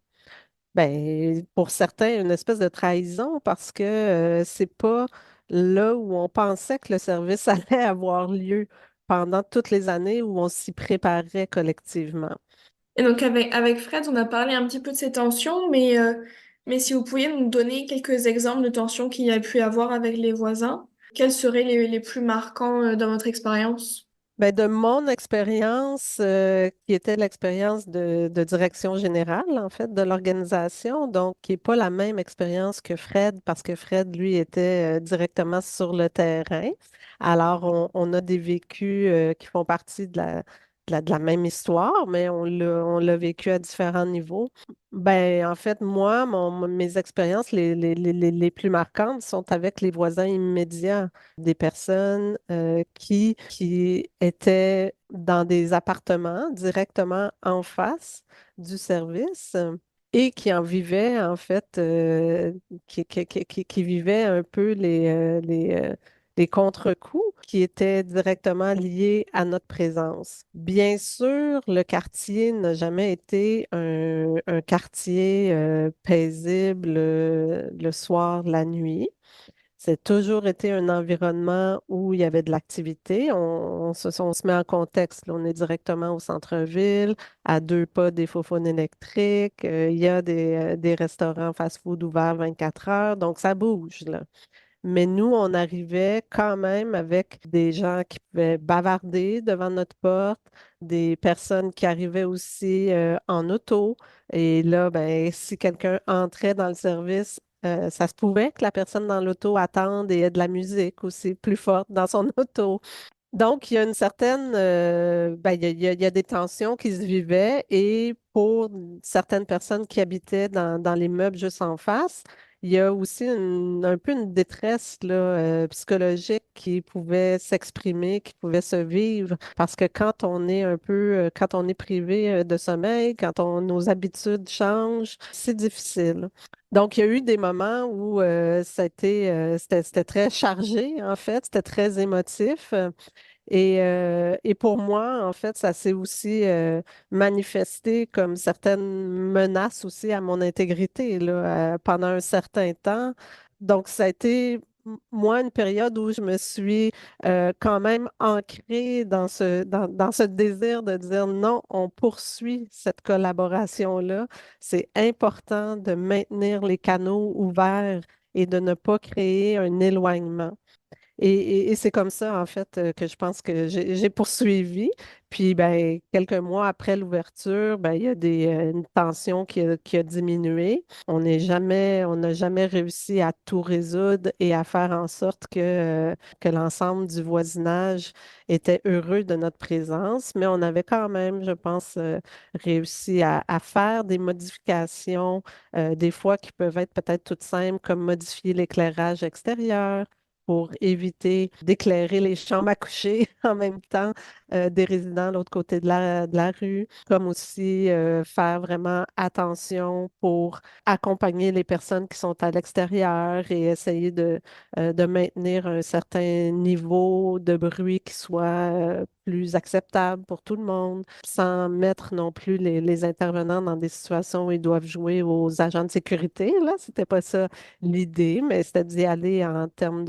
ben, pour certains, une espèce de trahison parce que c'est pas là où on pensait que le service allait avoir lieu pendant toutes les années où on s'y préparait collectivement. Et donc avec Fred, on a parlé un petit peu de ces tensions, mais si vous pouviez nous donner quelques exemples de tensions qu'il y a pu avoir avec les voisins. Quels seraient les plus marquants dans votre expérience? Ben, de mon expérience, qui était l'expérience de direction générale, en fait, de l'organisation, donc qui n'est pas la même expérience que Fred, parce que Fred, lui, était directement sur le terrain. Alors, on a des vécus qui font partie de la même histoire, mais on l'a vécu à différents niveaux. Ben, en fait, moi, mes expériences les plus marquantes sont avec les voisins immédiats des personnes qui étaient dans des appartements directement en face du service et qui en vivaient, en fait, qui vivaient un peu les contre-coups qui étaient directement liés à notre présence. Bien sûr, le quartier n'a jamais été un quartier paisible le soir, la nuit. C'est toujours été un environnement où il y avait de l'activité. On se met en contexte, là. On est directement au centre-ville, à 2 pas des faux-faunes électriques. Il y a des restaurants fast-food ouverts 24 heures, donc ça bouge, là. Mais nous, on arrivait quand même avec des gens qui pouvaient bavarder devant notre porte, des personnes qui arrivaient aussi en auto. Et là, ben, si quelqu'un entrait dans le service, ça se pouvait que la personne dans l'auto attende et ait de la musique aussi plus forte dans son auto. Donc, il y a une certaine, ben, il y a des tensions qui se vivaient et pour certaines personnes qui habitaient dans les meubles juste en face, il y a aussi un peu une détresse là, psychologique qui pouvait s'exprimer, qui pouvait se vivre parce que quand on est un peu, quand on est privé de sommeil, quand nos habitudes changent, c'est difficile. Donc, il y a eu des moments où c'était très chargé, en fait, c'était très émotif. Et pour moi, en fait, ça s'est aussi manifesté comme certaines menaces aussi à mon intégrité là, pendant un certain temps. Donc, ça a été, moi, une période où je me suis quand même ancrée dans ce désir de dire non, on poursuit cette collaboration-là. C'est important de maintenir les canaux ouverts et de ne pas créer un éloignement. Et c'est comme ça, en fait, que je pense que j'ai poursuivi. Puis, ben, quelques mois après l'ouverture, ben, il y a une tension qui a diminué. On n'a jamais réussi à tout résoudre et à faire en sorte que l'ensemble du voisinage était heureux de notre présence. Mais on avait quand même, je pense, réussi à faire des modifications, des fois qui peuvent être peut-être toutes simples, comme modifier l'éclairage extérieur pour éviter d'éclairer les chambres à coucher en même temps des résidents de l'autre côté de la rue, comme aussi faire vraiment attention pour accompagner les personnes qui sont à l'extérieur et essayer de maintenir un certain niveau de bruit qui soit plus acceptable pour tout le monde, sans mettre non plus les intervenants dans des situations où ils doivent jouer aux agents de sécurité. Là, c'était pas ça l'idée, mais c'était d'y aller en termes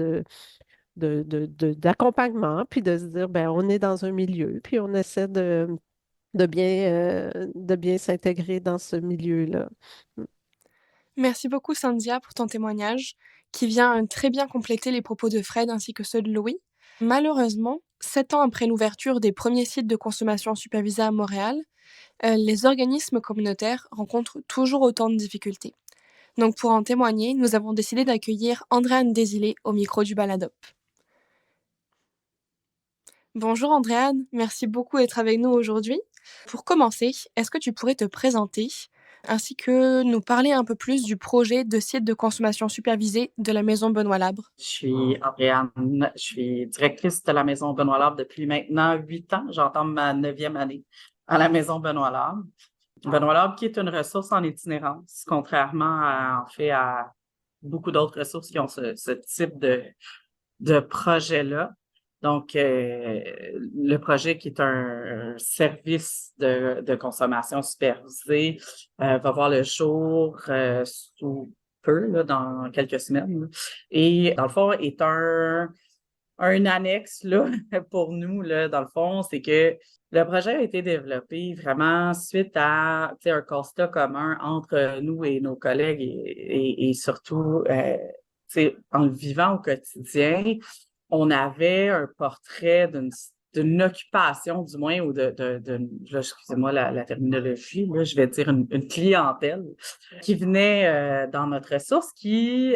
d'accompagnement, puis de se dire, ben, on est dans un milieu, puis on essaie de bien s'intégrer dans ce milieu-là. Merci beaucoup, Sandia, pour ton témoignage, qui vient très bien compléter les propos de Fred ainsi que ceux de Louis. Malheureusement, 7 ans après l'ouverture des premiers sites de consommation supervisée à Montréal, les organismes communautaires rencontrent toujours autant de difficultés. Donc pour en témoigner, nous avons décidé d'accueillir Andréane Désilé au micro du Baladop. Bonjour Andréane, merci beaucoup d'être avec nous aujourd'hui. Pour commencer, est-ce que tu pourrais te présenter ainsi que nous parler un peu plus du projet de site de consommation supervisée de la Maison Benoît Labre? Je suis Ariane, je suis directrice de la Maison Benoît Labre depuis maintenant 8 ans. J'entame ma 9e année à la Maison Benoît Labre. Benoît Labre qui est une ressource en itinérance, contrairement en fait, à beaucoup d'autres ressources qui ont ce type de projet-là. Donc, le projet qui est un service de consommation supervisée va voir le jour sous peu, là, dans quelques semaines. Là. Et dans le fond, est un annexe là, pour nous, là, dans le fond, c'est que le projet a été développé vraiment suite à un constat commun entre nous et nos collègues et surtout en le vivant au quotidien. on avait un portrait d'une occupation, du moins, ou là, excusez-moi la terminologie, là, je vais dire une clientèle qui venait dans notre ressource qui,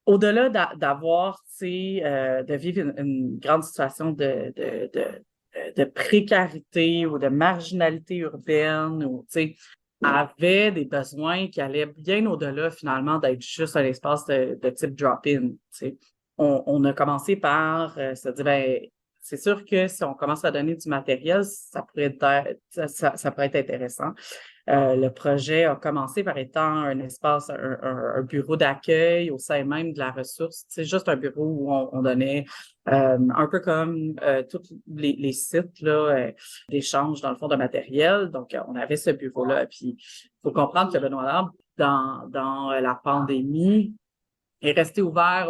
au-delà d'avoir, tu sais, de vivre une grande situation de précarité ou de marginalité urbaine, ou, tu sais, avait des besoins qui allaient bien au-delà, finalement, d'être juste un espace de type drop-in, tu sais. On a commencé par se dire, ben, c'est sûr que si on commence à donner du matériel, ça pourrait être intéressant. Le projet a commencé par étant un espace, un bureau d'accueil au sein même de la ressource. C'est juste un bureau où on donnait un peu comme tous les sites là, d'échange, dans le fond, de matériel. Donc, on avait ce bureau-là. Puis, il faut comprendre que Benoît Larbre, dans la pandémie, est resté ouvert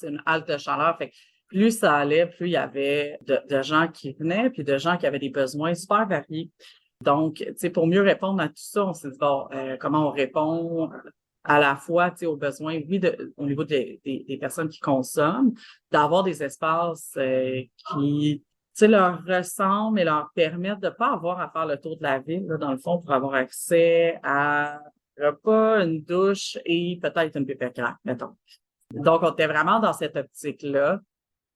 une halte de chaleur. Fait que plus ça allait, plus il y avait de gens qui venaient, puis de gens qui avaient des besoins super variés. Donc, tu sais, pour mieux répondre à tout ça, on s'est dit, bon, comment on répond à la fois, tu sais, aux besoins, oui, au niveau des personnes qui consomment, d'avoir des espaces qui, tu sais, leur ressemblent et leur permettent de pas avoir à faire le tour de la ville, là, dans le fond, pour avoir accès à un repas, une douche et peut-être une pépère, mettons. Donc, on était vraiment dans cette optique-là.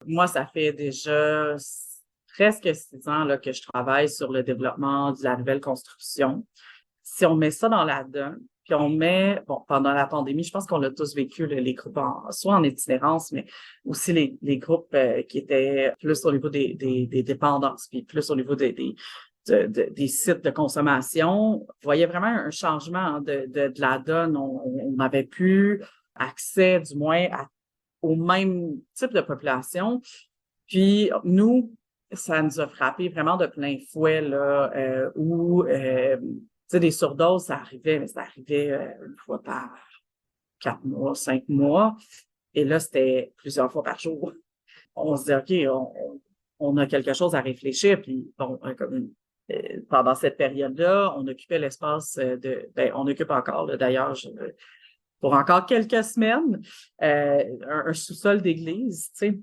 Moi, ça fait déjà presque 6 ans là, que je travaille sur le développement de la nouvelle construction. Si on met ça dans la donne, puis on met, bon, pendant la pandémie, je pense qu'on l'a tous vécu, là, les groupes soit en itinérance, mais aussi les groupes qui étaient plus au niveau des dépendances, puis plus au niveau des sites de consommation. Vous voyez vraiment un changement hein, de la donne. On n'avait plus accès, du moins, au même type de population. Puis, nous, ça nous a frappé vraiment de plein fouet, là, où, tu sais, des surdoses, ça arrivait, mais ça arrivait une fois par 4 mois, 5 mois. Et là, c'était plusieurs fois par jour. On se dit, OK, on a quelque chose à réfléchir. Puis, bon, pendant cette période-là, on occupait l'espace on occupe encore, là, d'ailleurs, pour encore quelques semaines, un sous-sol d'église, tu sais.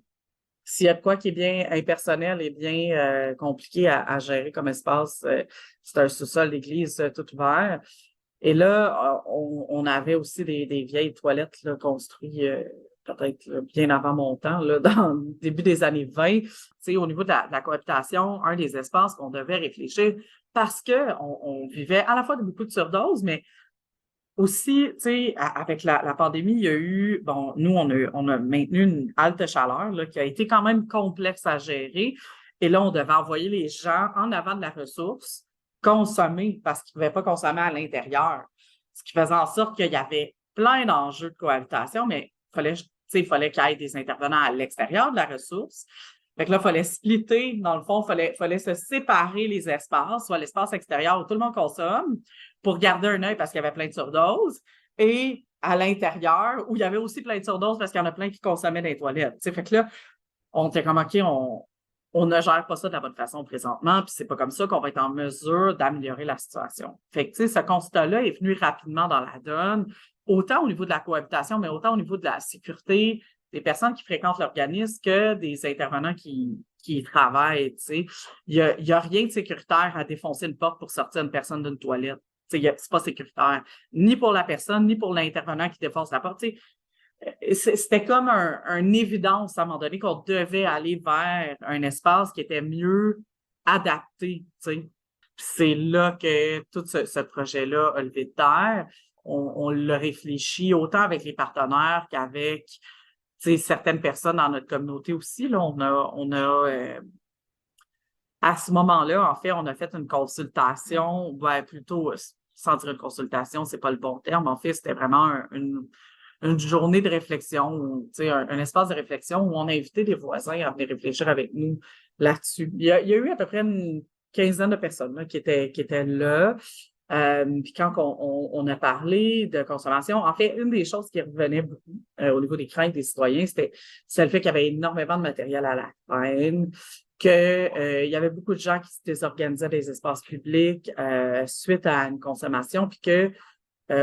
S'il y a de quoi qui est bien impersonnel et bien compliqué à gérer comme espace, c'est un sous-sol d'église tout ouvert. Et là, on avait aussi des vieilles toilettes là, construites peut-être bien avant mon temps, là, dans le début des années 20. Tu sais, au niveau de la cohabitation, un des espaces qu'on devait réfléchir parce qu'on vivait à la fois de beaucoup de surdoses, mais aussi, tu sais, avec la pandémie, il y a eu, bon, nous, on a maintenu une halte chaleur là, qui a été quand même complexe à gérer. Et là, on devait envoyer les gens en avant de la ressource consommer parce qu'ils ne pouvaient pas consommer à l'intérieur. Ce qui faisait en sorte qu'il y avait plein d'enjeux de cohabitation, mais il fallait qu'il y ait des intervenants à l'extérieur de la ressource. Fait que là, il fallait splitter, dans le fond, il fallait se séparer les espaces, soit l'espace extérieur où tout le monde consomme, pour garder un œil parce qu'il y avait plein de surdoses, et à l'intérieur, où il y avait aussi plein de surdoses parce qu'il y en a plein qui consommaient dans les toilettes. T'sais, fait que là, on était comme, OK, on ne gère pas ça de la bonne façon présentement, puis c'est pas comme ça qu'on va être en mesure d'améliorer la situation. Fait que, tu sais, ce constat-là est venu rapidement dans la donne, autant au niveau de la cohabitation, mais autant au niveau de la sécurité des personnes qui fréquentent l'organisme que des intervenants qui y travaillent, tu sais. Il y a rien de sécuritaire à défoncer une porte pour sortir une personne d'une toilette. C'est pas sécuritaire, ni pour la personne, ni pour l'intervenant qui défonce la porte. C'était comme une évidence à un moment donné qu'on devait aller vers un espace qui était mieux adapté. C'est là que tout ce projet-là a levé de terre. On l'a réfléchi autant avec les partenaires qu'avec certaines personnes dans notre communauté aussi. Là, on a à ce moment-là, en fait, on a fait une consultation, plutôt, sans dire une consultation, c'est pas le bon terme. En fait, c'était vraiment une journée de réflexion, un espace de réflexion où on a invité des voisins à venir réfléchir avec nous là-dessus. Il y a eu à peu près une quinzaine de personnes là, qui étaient là. Puis quand on a parlé de consommation, en fait, une des choses qui revenait beaucoup au niveau des craintes des citoyens, c'était le fait qu'il y avait énormément de matériel à la traîne, qu'il y avait beaucoup de gens qui se désorganisaient des espaces publics suite à une consommation, puis que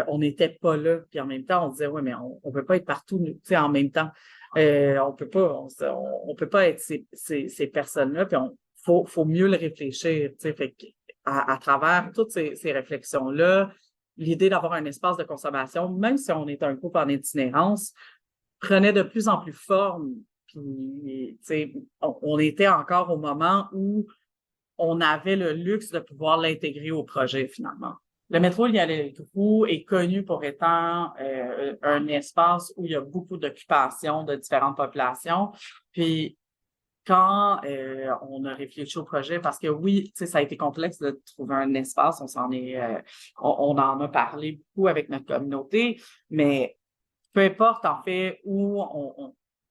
on n'était pas là. Puis en même temps, on disait, oui, mais on ne peut pas être partout, en même temps. On peut pas être ces personnes-là, puis faut mieux le réfléchir, tu sais. Fait que à travers toutes ces réflexions-là, l'idée d'avoir un espace de consommation, même si on est un couple en itinérance, prenait de plus en plus forme. Puis, tu sais, on était encore au moment où on avait le luxe de pouvoir l'intégrer au projet, finalement. Le métro Lionel-Groulx est connu pour étant un espace où il y a beaucoup d'occupations de différentes populations. Puis, quand on a réfléchi au projet, parce que oui, tu sais, ça a été complexe de trouver un espace, on en a parlé beaucoup avec notre communauté, mais peu importe, en fait, où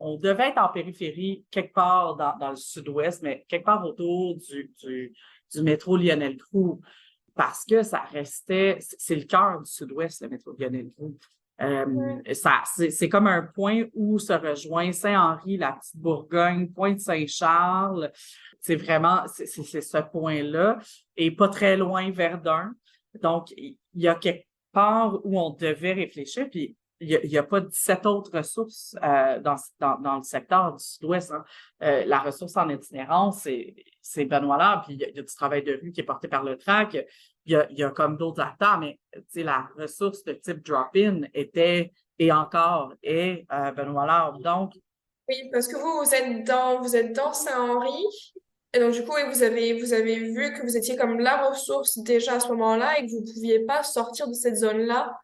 on devait être en périphérie, quelque part dans le sud-ouest, mais quelque part autour du métro Lionel-Groulx, parce que ça restait, c'est le cœur du sud-ouest, le métro Lionel-Groulx. C'est comme un point où se rejoint Saint-Henri, la Petite Bourgogne, Pointe-Saint-Charles. C'est vraiment, c'est ce point-là. Et pas très loin, Verdun. Donc, il y a quelque part où on devait réfléchir, puis il y a pas 17 autres ressources dans le secteur du sud-ouest. Hein. La ressource en itinérance, c'est Benoît-Labre, puis il y a du travail de rue qui est porté par le TRAC. Il y a comme d'autres acteurs, mais la ressource de type drop-in était et encore est Benoît-Labre. Donc, Oui, parce que vous êtes dans Saint-Henri, et donc du coup, oui, vous avez vu que vous étiez comme la ressource déjà à ce moment-là et que vous ne pouviez pas sortir de cette zone-là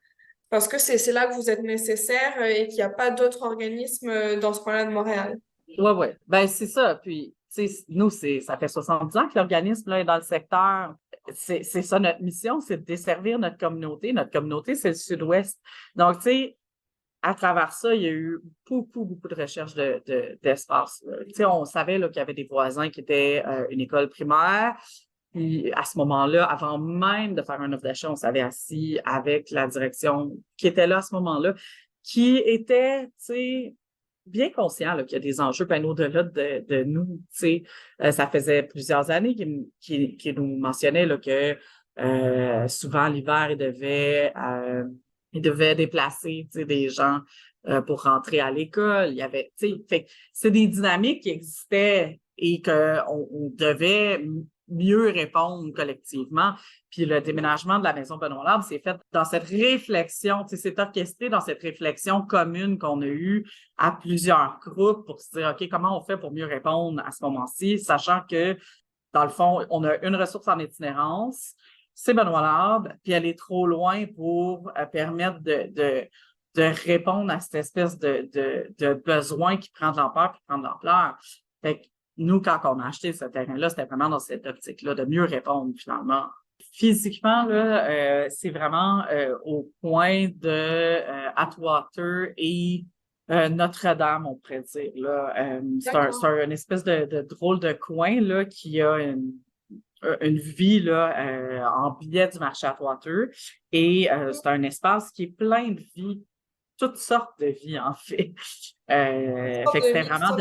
parce que c'est là que vous êtes nécessaire et qu'il n'y a pas d'autres organismes dans ce coin-là de Montréal. ouais. Ben, c'est ça. Puis, tu sais, nous, ça fait 70 ans que l'organisme là, est dans le secteur. C'est ça notre mission, c'est de desservir notre communauté. Notre communauté, c'est le sud-ouest. Donc, tu sais, à travers ça, il y a eu beaucoup de recherches d'espace. Tu sais, on savait là, qu'il y avait des voisins qui étaient une école primaire. Puis à ce moment-là, avant même de faire un offre d'achat, on s'avait assis avec la direction qui était là à ce moment-là, qui était, tu sais, bien conscient là, qu'il y a des enjeux bien au-delà de nous. Tu sais, ça faisait plusieurs années qu'il nous mentionnait là, que souvent l'hiver, il devait déplacer tu sais, des gens pour rentrer à l'école. Il y avait, tu sais, fait que c'est des dynamiques qui existaient et qu'on devait mieux répondre collectivement. Puis le déménagement de la maison Benoît-Labre s'est fait dans cette réflexion, tu sais, c'est orchestré dans cette réflexion commune qu'on a eue à plusieurs groupes pour se dire, OK, comment on fait pour mieux répondre à ce moment-ci, sachant que, dans le fond, on a une ressource en itinérance, c'est Benoît-Labre, puis elle est trop loin pour permettre de répondre à cette espèce de besoin qui prend de l'ampleur puis prend de l'ampleur. Fait que nous, quand on a acheté ce terrain-là, c'était vraiment dans cette optique-là de mieux répondre finalement. Physiquement, là, c'est vraiment au coin de Atwater et Notre-Dame, on pourrait dire. Là. C'est un espèce de drôle de coin là, qui a une vie là, en biais du marché Atwater. Et c'est un espace qui est plein de vie, toutes sortes de vie, en fait. Fait que c'était vraiment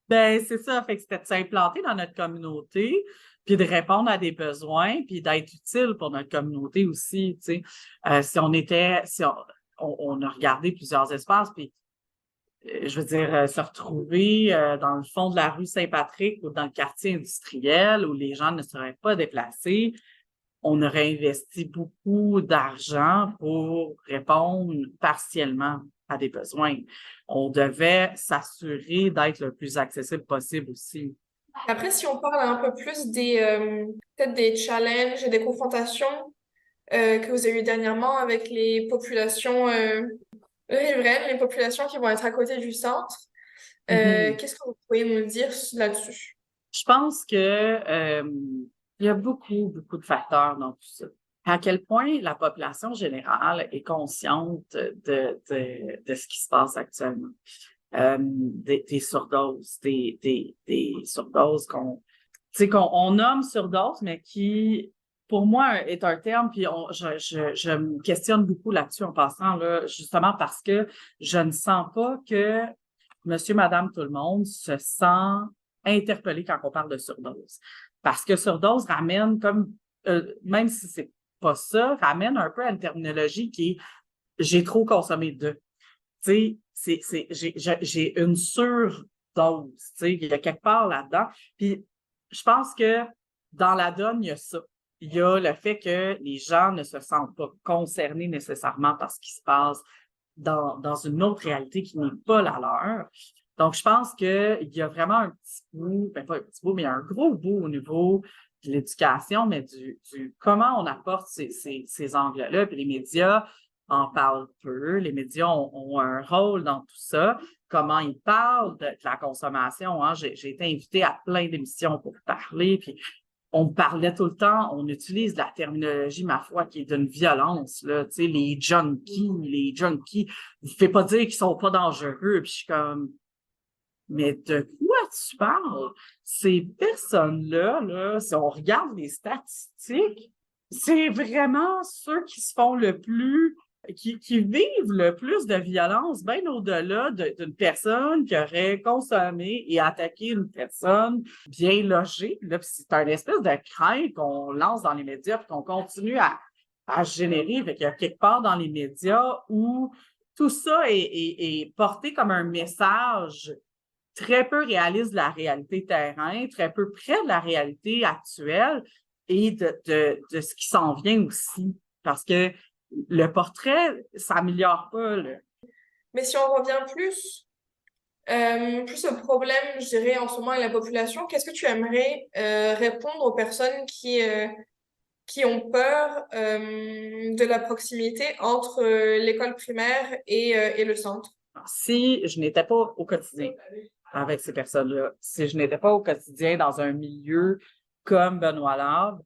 Ben, c'est ça. Fait que c'était de s'implanter dans notre communauté, puis de répondre à des besoins, puis d'être utile pour notre communauté aussi, tu sais. Si on a regardé plusieurs espaces, puis je veux dire, se retrouver dans le fond de la rue Saint-Patrick ou dans le quartier industriel où les gens ne seraient pas déplacés, on aurait investi beaucoup d'argent pour répondre partiellement à des besoins. On devait s'assurer d'être le plus accessible possible aussi. Après, si on parle un peu plus peut-être des challenges et des confrontations que vous avez eues dernièrement avec les populations riveraines, les populations qui vont être à côté du centre, qu'est-ce que vous pouvez nous dire là-dessus? Je pense que il y a beaucoup de facteurs dans tout ça. À quel point la population générale est consciente de ce qui se passe actuellement. Des surdoses, des surdoses qu'on nomme surdoses, mais qui, pour moi, est un terme, puis je me questionne beaucoup là-dessus en passant, là, justement parce que je ne sens pas que monsieur, madame, tout le monde se sent interpellé quand on parle de surdose. Parce que surdose ramène comme, même si c'est pas ça, ramène un peu à une terminologie qui est « j'ai trop consommé de ». Tu sais, j'ai une surdose, tu sais, il y a quelque part là-dedans. Puis je pense que dans la donne, il y a ça. Il y a le fait que les gens ne se sentent pas concernés nécessairement par ce qui se passe dans une autre réalité qui n'est pas la leur. Donc, je pense qu'il y a vraiment un petit bout, ben pas un petit bout, mais un gros bout au niveau de l'éducation, mais du comment on apporte ces angles-là. Puis les médias en parlent peu. Les médias ont un rôle dans tout ça. Comment ils parlent de la consommation. Hein? J'ai été invitée à plein d'émissions pour parler, puis on parlait tout le temps, on utilise la terminologie, ma foi, qui est d'une violence, là, tu sais, les junkies, vous ne faites pas dire qu'ils sont pas dangereux, puis je suis comme, mais de quoi tu parles? Ces personnes-là, là, si on regarde les statistiques, c'est vraiment ceux qui se font le plus, qui vivent le plus de violence, bien au-delà d'une personne qui aurait consommé et attaqué une personne bien logée. Là, c'est un espèce de crainte qu'on lance dans les médias et qu'on continue à générer. Fait qu'il y a quelque part dans les médias où tout ça est porté comme un message très peu réaliste de la réalité terrain, très peu près de la réalité actuelle et de ce qui s'en vient aussi. Parce que le portrait s'améliore pas, là. Mais si on revient plus au problème, je dirais, en ce moment avec la population, qu'est-ce que tu aimerais répondre aux personnes qui ont peur de la proximité entre l'école primaire et le centre? Si je n'étais pas au quotidien avec ces personnes-là, si je n'étais pas au quotidien dans un milieu comme Benoît Labre,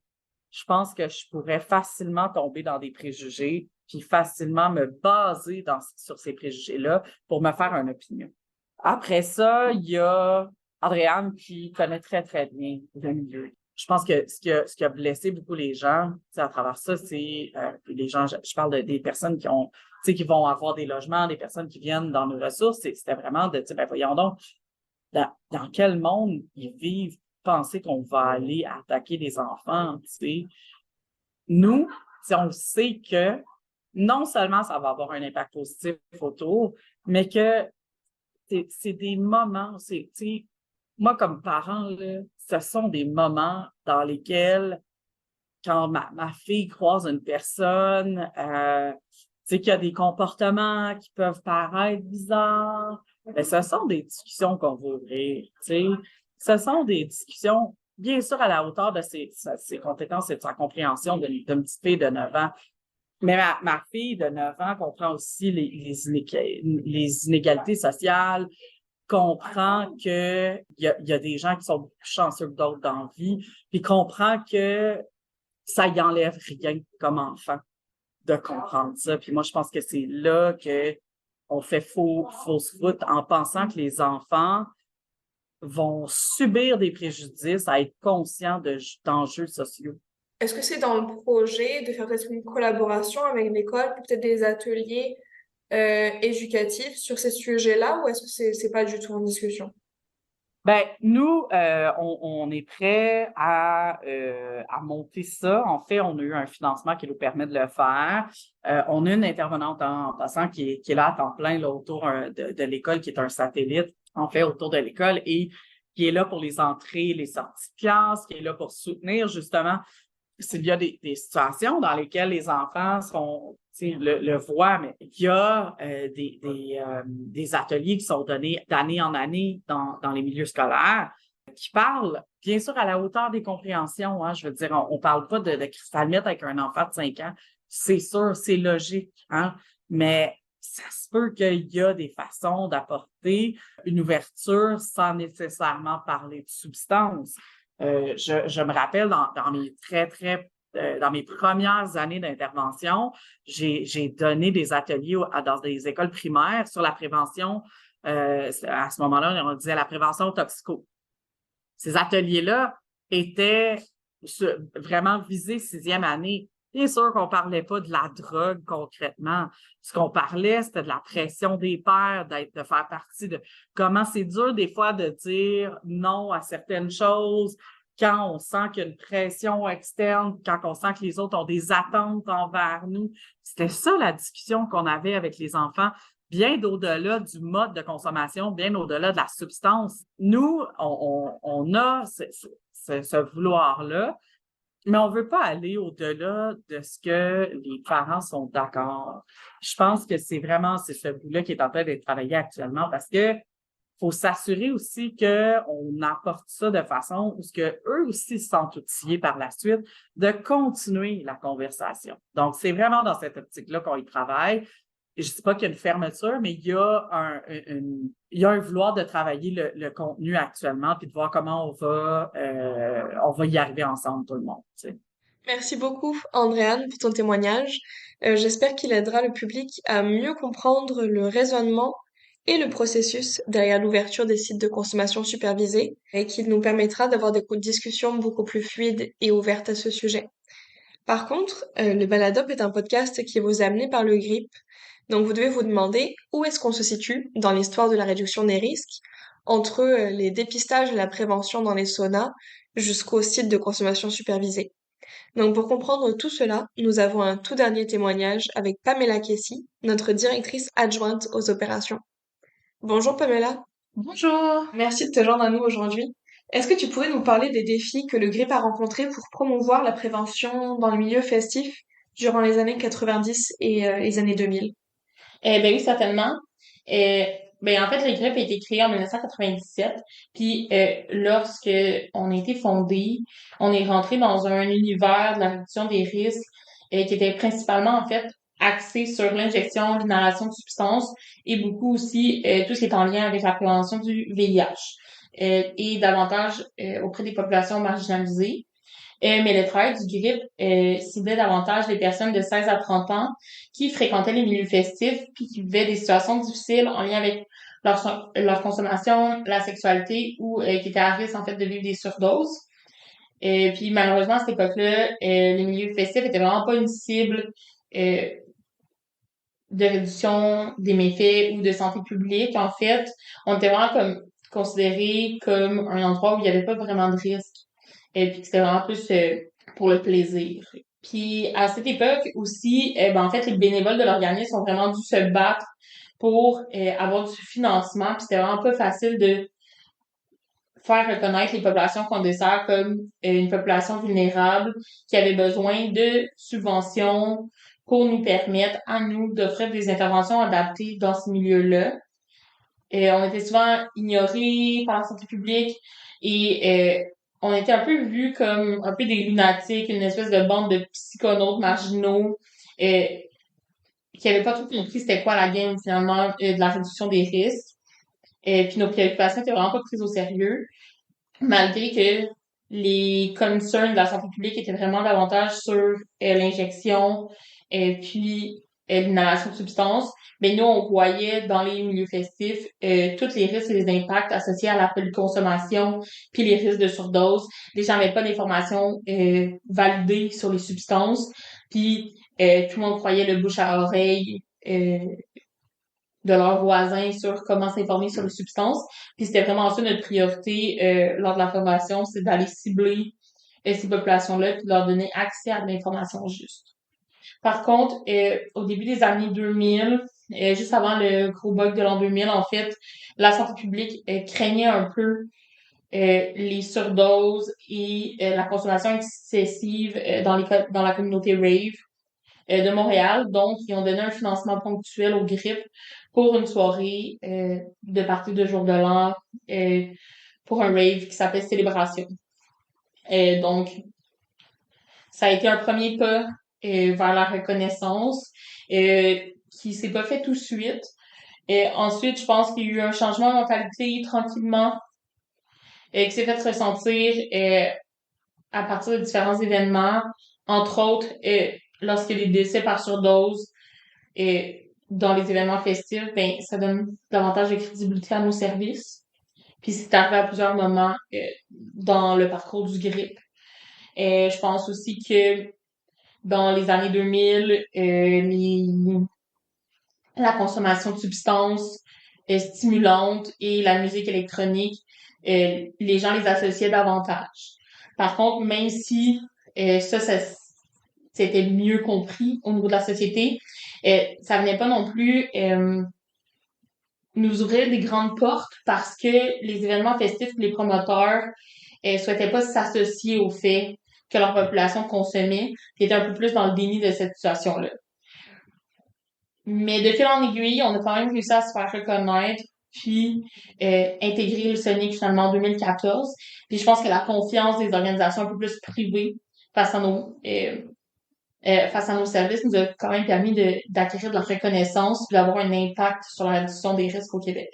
je pense que je pourrais facilement tomber dans des préjugés puis facilement me baser sur ces préjugés-là pour me faire une opinion. Après ça, il y a Andréane qui connaît très, très bien le milieu. Je pense que ce qui a blessé beaucoup les gens, à travers ça, c'est les gens, je parle des personnes qui vont avoir des logements, des personnes qui viennent dans nos ressources, c'était vraiment de dire, ben voyons donc, dans quel monde ils vivent, penser qu'on va aller attaquer des enfants, tu sais. Nous, on sait que non seulement ça va avoir un impact positif autour, mais que c'est des moments, tu sais, moi comme parent, là, ce sont des moments dans lesquels, quand ma fille croise une personne, tu sais, qu'il y a des comportements qui peuvent paraître bizarres, mais ce sont des discussions qu'on va ouvrir, tu sais. Ce sont des discussions, bien sûr, à la hauteur de ses compétences et de sa compréhension d'une petite fille de 9 ans. Mais ma fille de 9 ans comprend aussi les inégalités sociales, comprend que il y a des gens qui sont beaucoup plus chanceux que d'autres dans la vie, puis comprend que ça y enlève rien comme enfant de comprendre ça. Puis moi, je pense que c'est là que on fait fausse route en pensant que les enfants vont subir des préjudices à être conscients d'enjeux sociaux. Est-ce que c'est dans le projet de faire peut-être une collaboration avec l'école, peut-être des ateliers éducatifs sur ces sujets-là, ou est-ce que c'est pas du tout en discussion? Ben, nous, on est prêts à monter ça. En fait, on a eu un financement qui nous permet de le faire. On a une intervenante en passant qui est là à temps plein là, autour de l'école, qui est un satellite, en fait, autour de l'école, et qui est là pour les entrées, les sorties de classe, qui est là pour soutenir justement s'il y a des situations dans lesquelles les enfants le voient, mais il y a des ateliers qui sont donnés d'année en année dans les milieux scolaires qui parlent, bien sûr, à la hauteur des compréhensions. Hein, je veux dire, on parle pas de cristalmètre avec un enfant de 5 ans. C'est sûr, c'est logique, hein, mais ça se peut qu'il y a des façons d'apporter une ouverture sans nécessairement parler de substance. Je me rappelle dans mes dans mes premières années d'intervention, j'ai donné des ateliers dans des écoles primaires sur la prévention. À ce moment-là, on disait la prévention toxico. Ces ateliers-là étaient vraiment visés 6e année. Bien sûr qu'on ne parlait pas de la drogue concrètement. Ce qu'on parlait, c'était de la pression des pairs, de faire partie de comment c'est dur des fois de dire non à certaines choses, quand on sent qu'il y a une pression externe, quand on sent que les autres ont des attentes envers nous. C'était ça la discussion qu'on avait avec les enfants bien au-delà du mode de consommation, bien au-delà de la substance. Nous, on a ce vouloir-là, mais on veut pas aller au-delà de ce que les parents sont d'accord. Je pense que c'est ce bout-là qui est en train d'être travaillé actuellement parce que faut s'assurer aussi qu'on apporte ça de façon où ce que eux aussi se sentent outillés par la suite de continuer la conversation. Donc, c'est vraiment dans cette optique-là qu'on y travaille. Je ne dis pas qu'il y a une fermeture, mais il y a un vouloir de travailler le contenu actuellement puis de voir comment on va y arriver ensemble, tout le monde. Tu sais. Merci beaucoup, Andréane, pour ton témoignage. J'espère qu'il aidera le public à mieux comprendre le raisonnement et le processus derrière l'ouverture des sites de consommation supervisée et qu'il nous permettra d'avoir des discussions beaucoup plus fluides et ouvertes à ce sujet. Par contre, le Baladop est un podcast qui vous est amené par le GRIP, donc vous devez vous demander où est-ce qu'on se situe dans l'histoire de la réduction des risques entre les dépistages et la prévention dans les saunas jusqu'aux sites de consommation supervisée. Donc pour comprendre tout cela, nous avons un tout dernier témoignage avec Pamela Kessy, notre directrice adjointe aux opérations. Bonjour Pamela. Bonjour. Merci de te joindre à nous aujourd'hui. Est-ce que tu pourrais nous parler des défis que le GRIP a rencontrés pour promouvoir la prévention dans le milieu festif durant les années 90 et les années 2000? Ben oui, certainement. En fait, le GRIP a été créé en 1997. Puis lorsque on a été fondé, on est rentré dans un univers de la réduction des risques qui était principalement en fait axé sur l'injection, l'inhalation de substances et beaucoup aussi tout ce qui est en lien avec la prévention du VIH et davantage auprès des populations marginalisées. Mais le travail du GRIP ciblait davantage les personnes de 16 à 30 ans qui fréquentaient les milieux festifs puis qui vivaient des situations difficiles en lien avec leur consommation, la sexualité ou qui étaient à risque en fait de vivre des surdoses. Puis malheureusement, à cette époque-là, les milieux festifs étaient vraiment pas une cible de réduction des méfaits ou de santé publique. En fait, on était vraiment considéré comme un endroit où il n'y avait pas vraiment de risque. Et puis que c'était vraiment plus pour le plaisir. Puis à cette époque aussi, en fait, les bénévoles de l'organisme ont vraiment dû se battre pour avoir du financement. Puis c'était vraiment pas facile de faire reconnaître les populations qu'on dessert comme une population vulnérable qui avait besoin de subventions pour nous permettre à nous d'offrir des interventions adaptées dans ce milieu-là. On était souvent ignorés par la santé publique et on était un peu vus comme un peu des lunatiques, une espèce de bande de psychonautes marginaux qui n'avaient pas trop compris c'était quoi la game finalement de la réduction des risques. Puis nos préoccupations étaient vraiment pas prises au sérieux, malgré que les concerns de la santé publique étaient vraiment davantage sur l'injection puis l'inhalation de substances. Mais nous, on voyait dans les milieux festifs tous les risques et les impacts associés à la polyconsommation puis les risques de surdose. Les gens n'avaient pas d'informations validées sur les substances. Puis tout le monde croyait le bouche à oreille de leurs voisins sur comment s'informer sur les substances. Puis c'était vraiment ça notre priorité lors de la formation, c'est d'aller cibler ces populations-là puis de leur donner accès à de l'information juste. Par contre, au début des années 2000, juste avant le gros bug de l'an 2000, en fait, la santé publique craignait un peu les surdoses et la consommation excessive dans la communauté rave de Montréal. Donc, ils ont donné un financement ponctuel au GRIP pour une soirée de partie de jour de l'an pour un rave qui s'appelle Célébration. Donc, ça a été un premier pas vers la reconnaissance qui s'est pas fait tout de suite. Ensuite, je pense qu'il y a eu un changement de mentalité tranquillement qui s'est fait ressentir à partir de différents événements, entre autres lorsque les décès par surdose dans les événements festifs, ça donne davantage de crédibilité à nos services. Puis c'est arrivé à plusieurs moments dans le parcours du GRIP. Je pense aussi que dans les années 2000, la consommation de substances stimulantes et la musique électronique, les gens les associaient davantage. Par contre, même si ça c'était mieux compris au niveau de la société, ça venait pas non plus nous ouvrir des grandes portes parce que les événements festifs, les promoteurs souhaitaient pas s'associer au fait que leur population consommait, qui était un peu plus dans le déni de cette situation-là. Mais de fil en aiguille, on a quand même réussi à se faire reconnaître, puis intégrer le Sonic finalement en 2014. Puis je pense que la confiance des organisations un peu plus privées face à nos services nous a quand même permis d'acquérir de la reconnaissance puis d'avoir un impact sur la réduction des risques au Québec.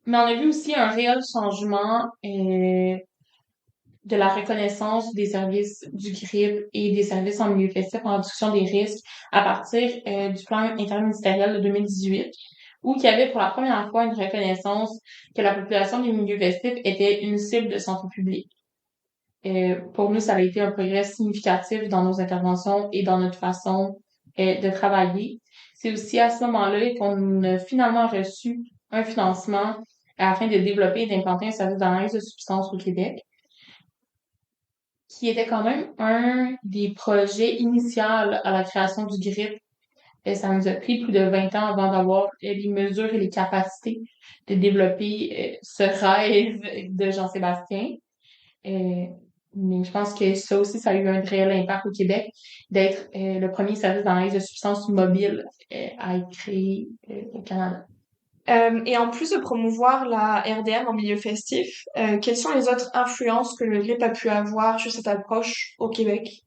Mais on a vu aussi un réel changement de la reconnaissance des services du GRIP et des services en milieu festif en réduction des risques à partir du plan interministériel de 2018, où il y avait pour la première fois une reconnaissance que la population des milieux festifs était une cible de santé publique. Pour nous, ça a été un progrès significatif dans nos interventions et dans notre façon de travailler. C'est aussi à ce moment-là qu'on a finalement reçu un financement afin de développer et d'implanter un service d'analyse de substances au Québec, qui était quand même un des projets initiaux à la création du GRIP. Et ça nous a pris plus de 20 ans avant d'avoir les mesures et les capacités de développer ce rêve de Jean-Sébastien. Mais je pense que ça aussi, ça a eu un réel impact au Québec d'être le premier service d'analyse de substances mobile à être créé au Canada. Et en plus de promouvoir la RDM en milieu festif, quelles sont les autres influences que le GRIP a pu avoir sur cette approche au Québec?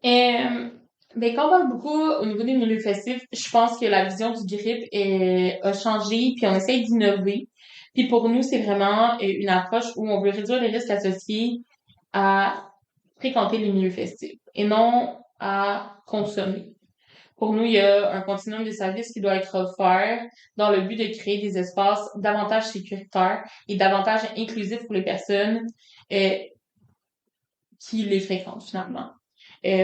Quand on parle beaucoup au niveau des milieux festifs, je pense que la vision du GRIP a changé, puis on essaye d'innover. Puis pour nous, c'est vraiment une approche où on veut réduire les risques associés à fréquenter les milieux festifs et non à consommer. Pour nous, il y a un continuum de services qui doit être offert dans le but de créer des espaces davantage sécuritaires et davantage inclusifs pour les personnes qui les fréquentent finalement.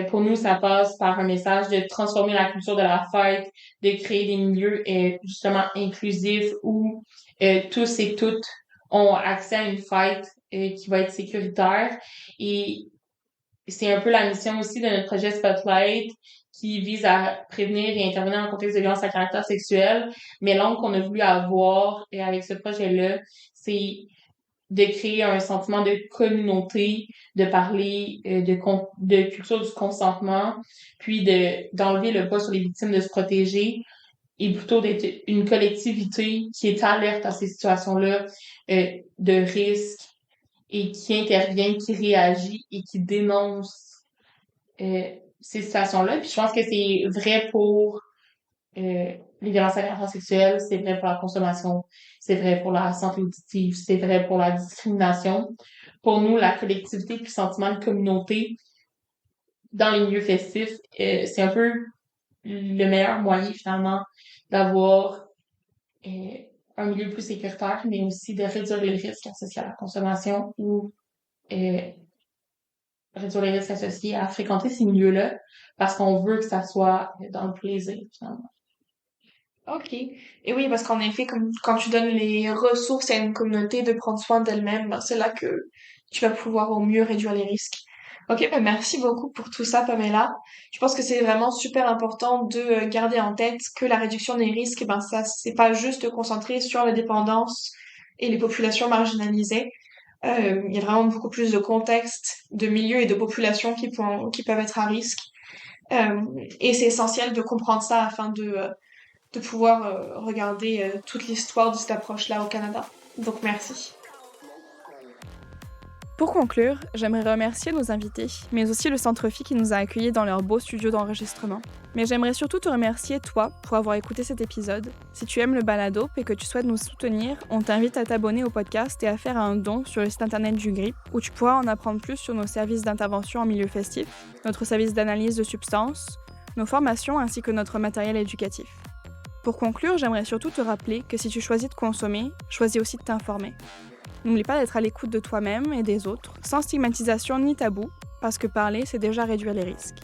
Pour nous, ça passe par un message de transformer la culture de la fête, de créer des milieux justement inclusifs où tous et toutes ont accès à une fête qui va être sécuritaire. Et c'est un peu la mission aussi de notre projet Spotlight qui vise à prévenir et intervenir en contexte de violence à caractère sexuel. Mais l'angle qu'on a voulu avoir avec ce projet-là, c'est de créer un sentiment de communauté, de parler de culture du consentement, puis d'enlever le poids sur les victimes de se protéger et plutôt d'être une collectivité qui est alerte à ces situations-là de risque et qui intervient, qui réagit et qui dénonce ces situations-là. Puis je pense que c'est vrai pour les violences à caractère sexuel, c'est vrai pour la consommation, c'est vrai pour la santé auditive, c'est vrai pour la discrimination. Pour nous, la collectivité puis le sentiment de communauté dans les milieux festifs, c'est un peu le meilleur moyen finalement d'avoir un milieu plus sécuritaire, mais aussi de réduire les risques associés à la consommation ou réduire les risques associés à fréquenter ces milieux-là parce qu'on veut que ça soit dans le plaisir finalement. Ok. Et oui, parce qu'en effet, comme quand tu donnes les ressources à une communauté de prendre soin d'elle-même, ben, c'est là que tu vas pouvoir au mieux réduire les risques. Ok, ben merci beaucoup pour tout ça, Pamela. Je pense que c'est vraiment super important de garder en tête que la réduction des risques, ben ça, c'est pas juste concentré sur la dépendance et les populations marginalisées. Il y a vraiment beaucoup plus de contextes, de milieux et de populations qui peuvent être à risque. Et c'est essentiel de comprendre ça afin de pouvoir regarder toute l'histoire de cette approche-là au Canada. Donc merci. Pour conclure, j'aimerais remercier nos invités, mais aussi le Centre Phi qui nous a accueillis dans leur beau studio d'enregistrement. Mais j'aimerais surtout te remercier, toi, pour avoir écouté cet épisode. Si tu aimes le balado et que tu souhaites nous soutenir, on t'invite à t'abonner au podcast et à faire un don sur le site internet du GRIP, où tu pourras en apprendre plus sur nos services d'intervention en milieu festif, notre service d'analyse de substances, nos formations ainsi que notre matériel éducatif. Pour conclure, j'aimerais surtout te rappeler que si tu choisis de consommer, choisis aussi de t'informer. N'oublie pas d'être à l'écoute de toi-même et des autres, sans stigmatisation ni tabou, parce que parler, c'est déjà réduire les risques.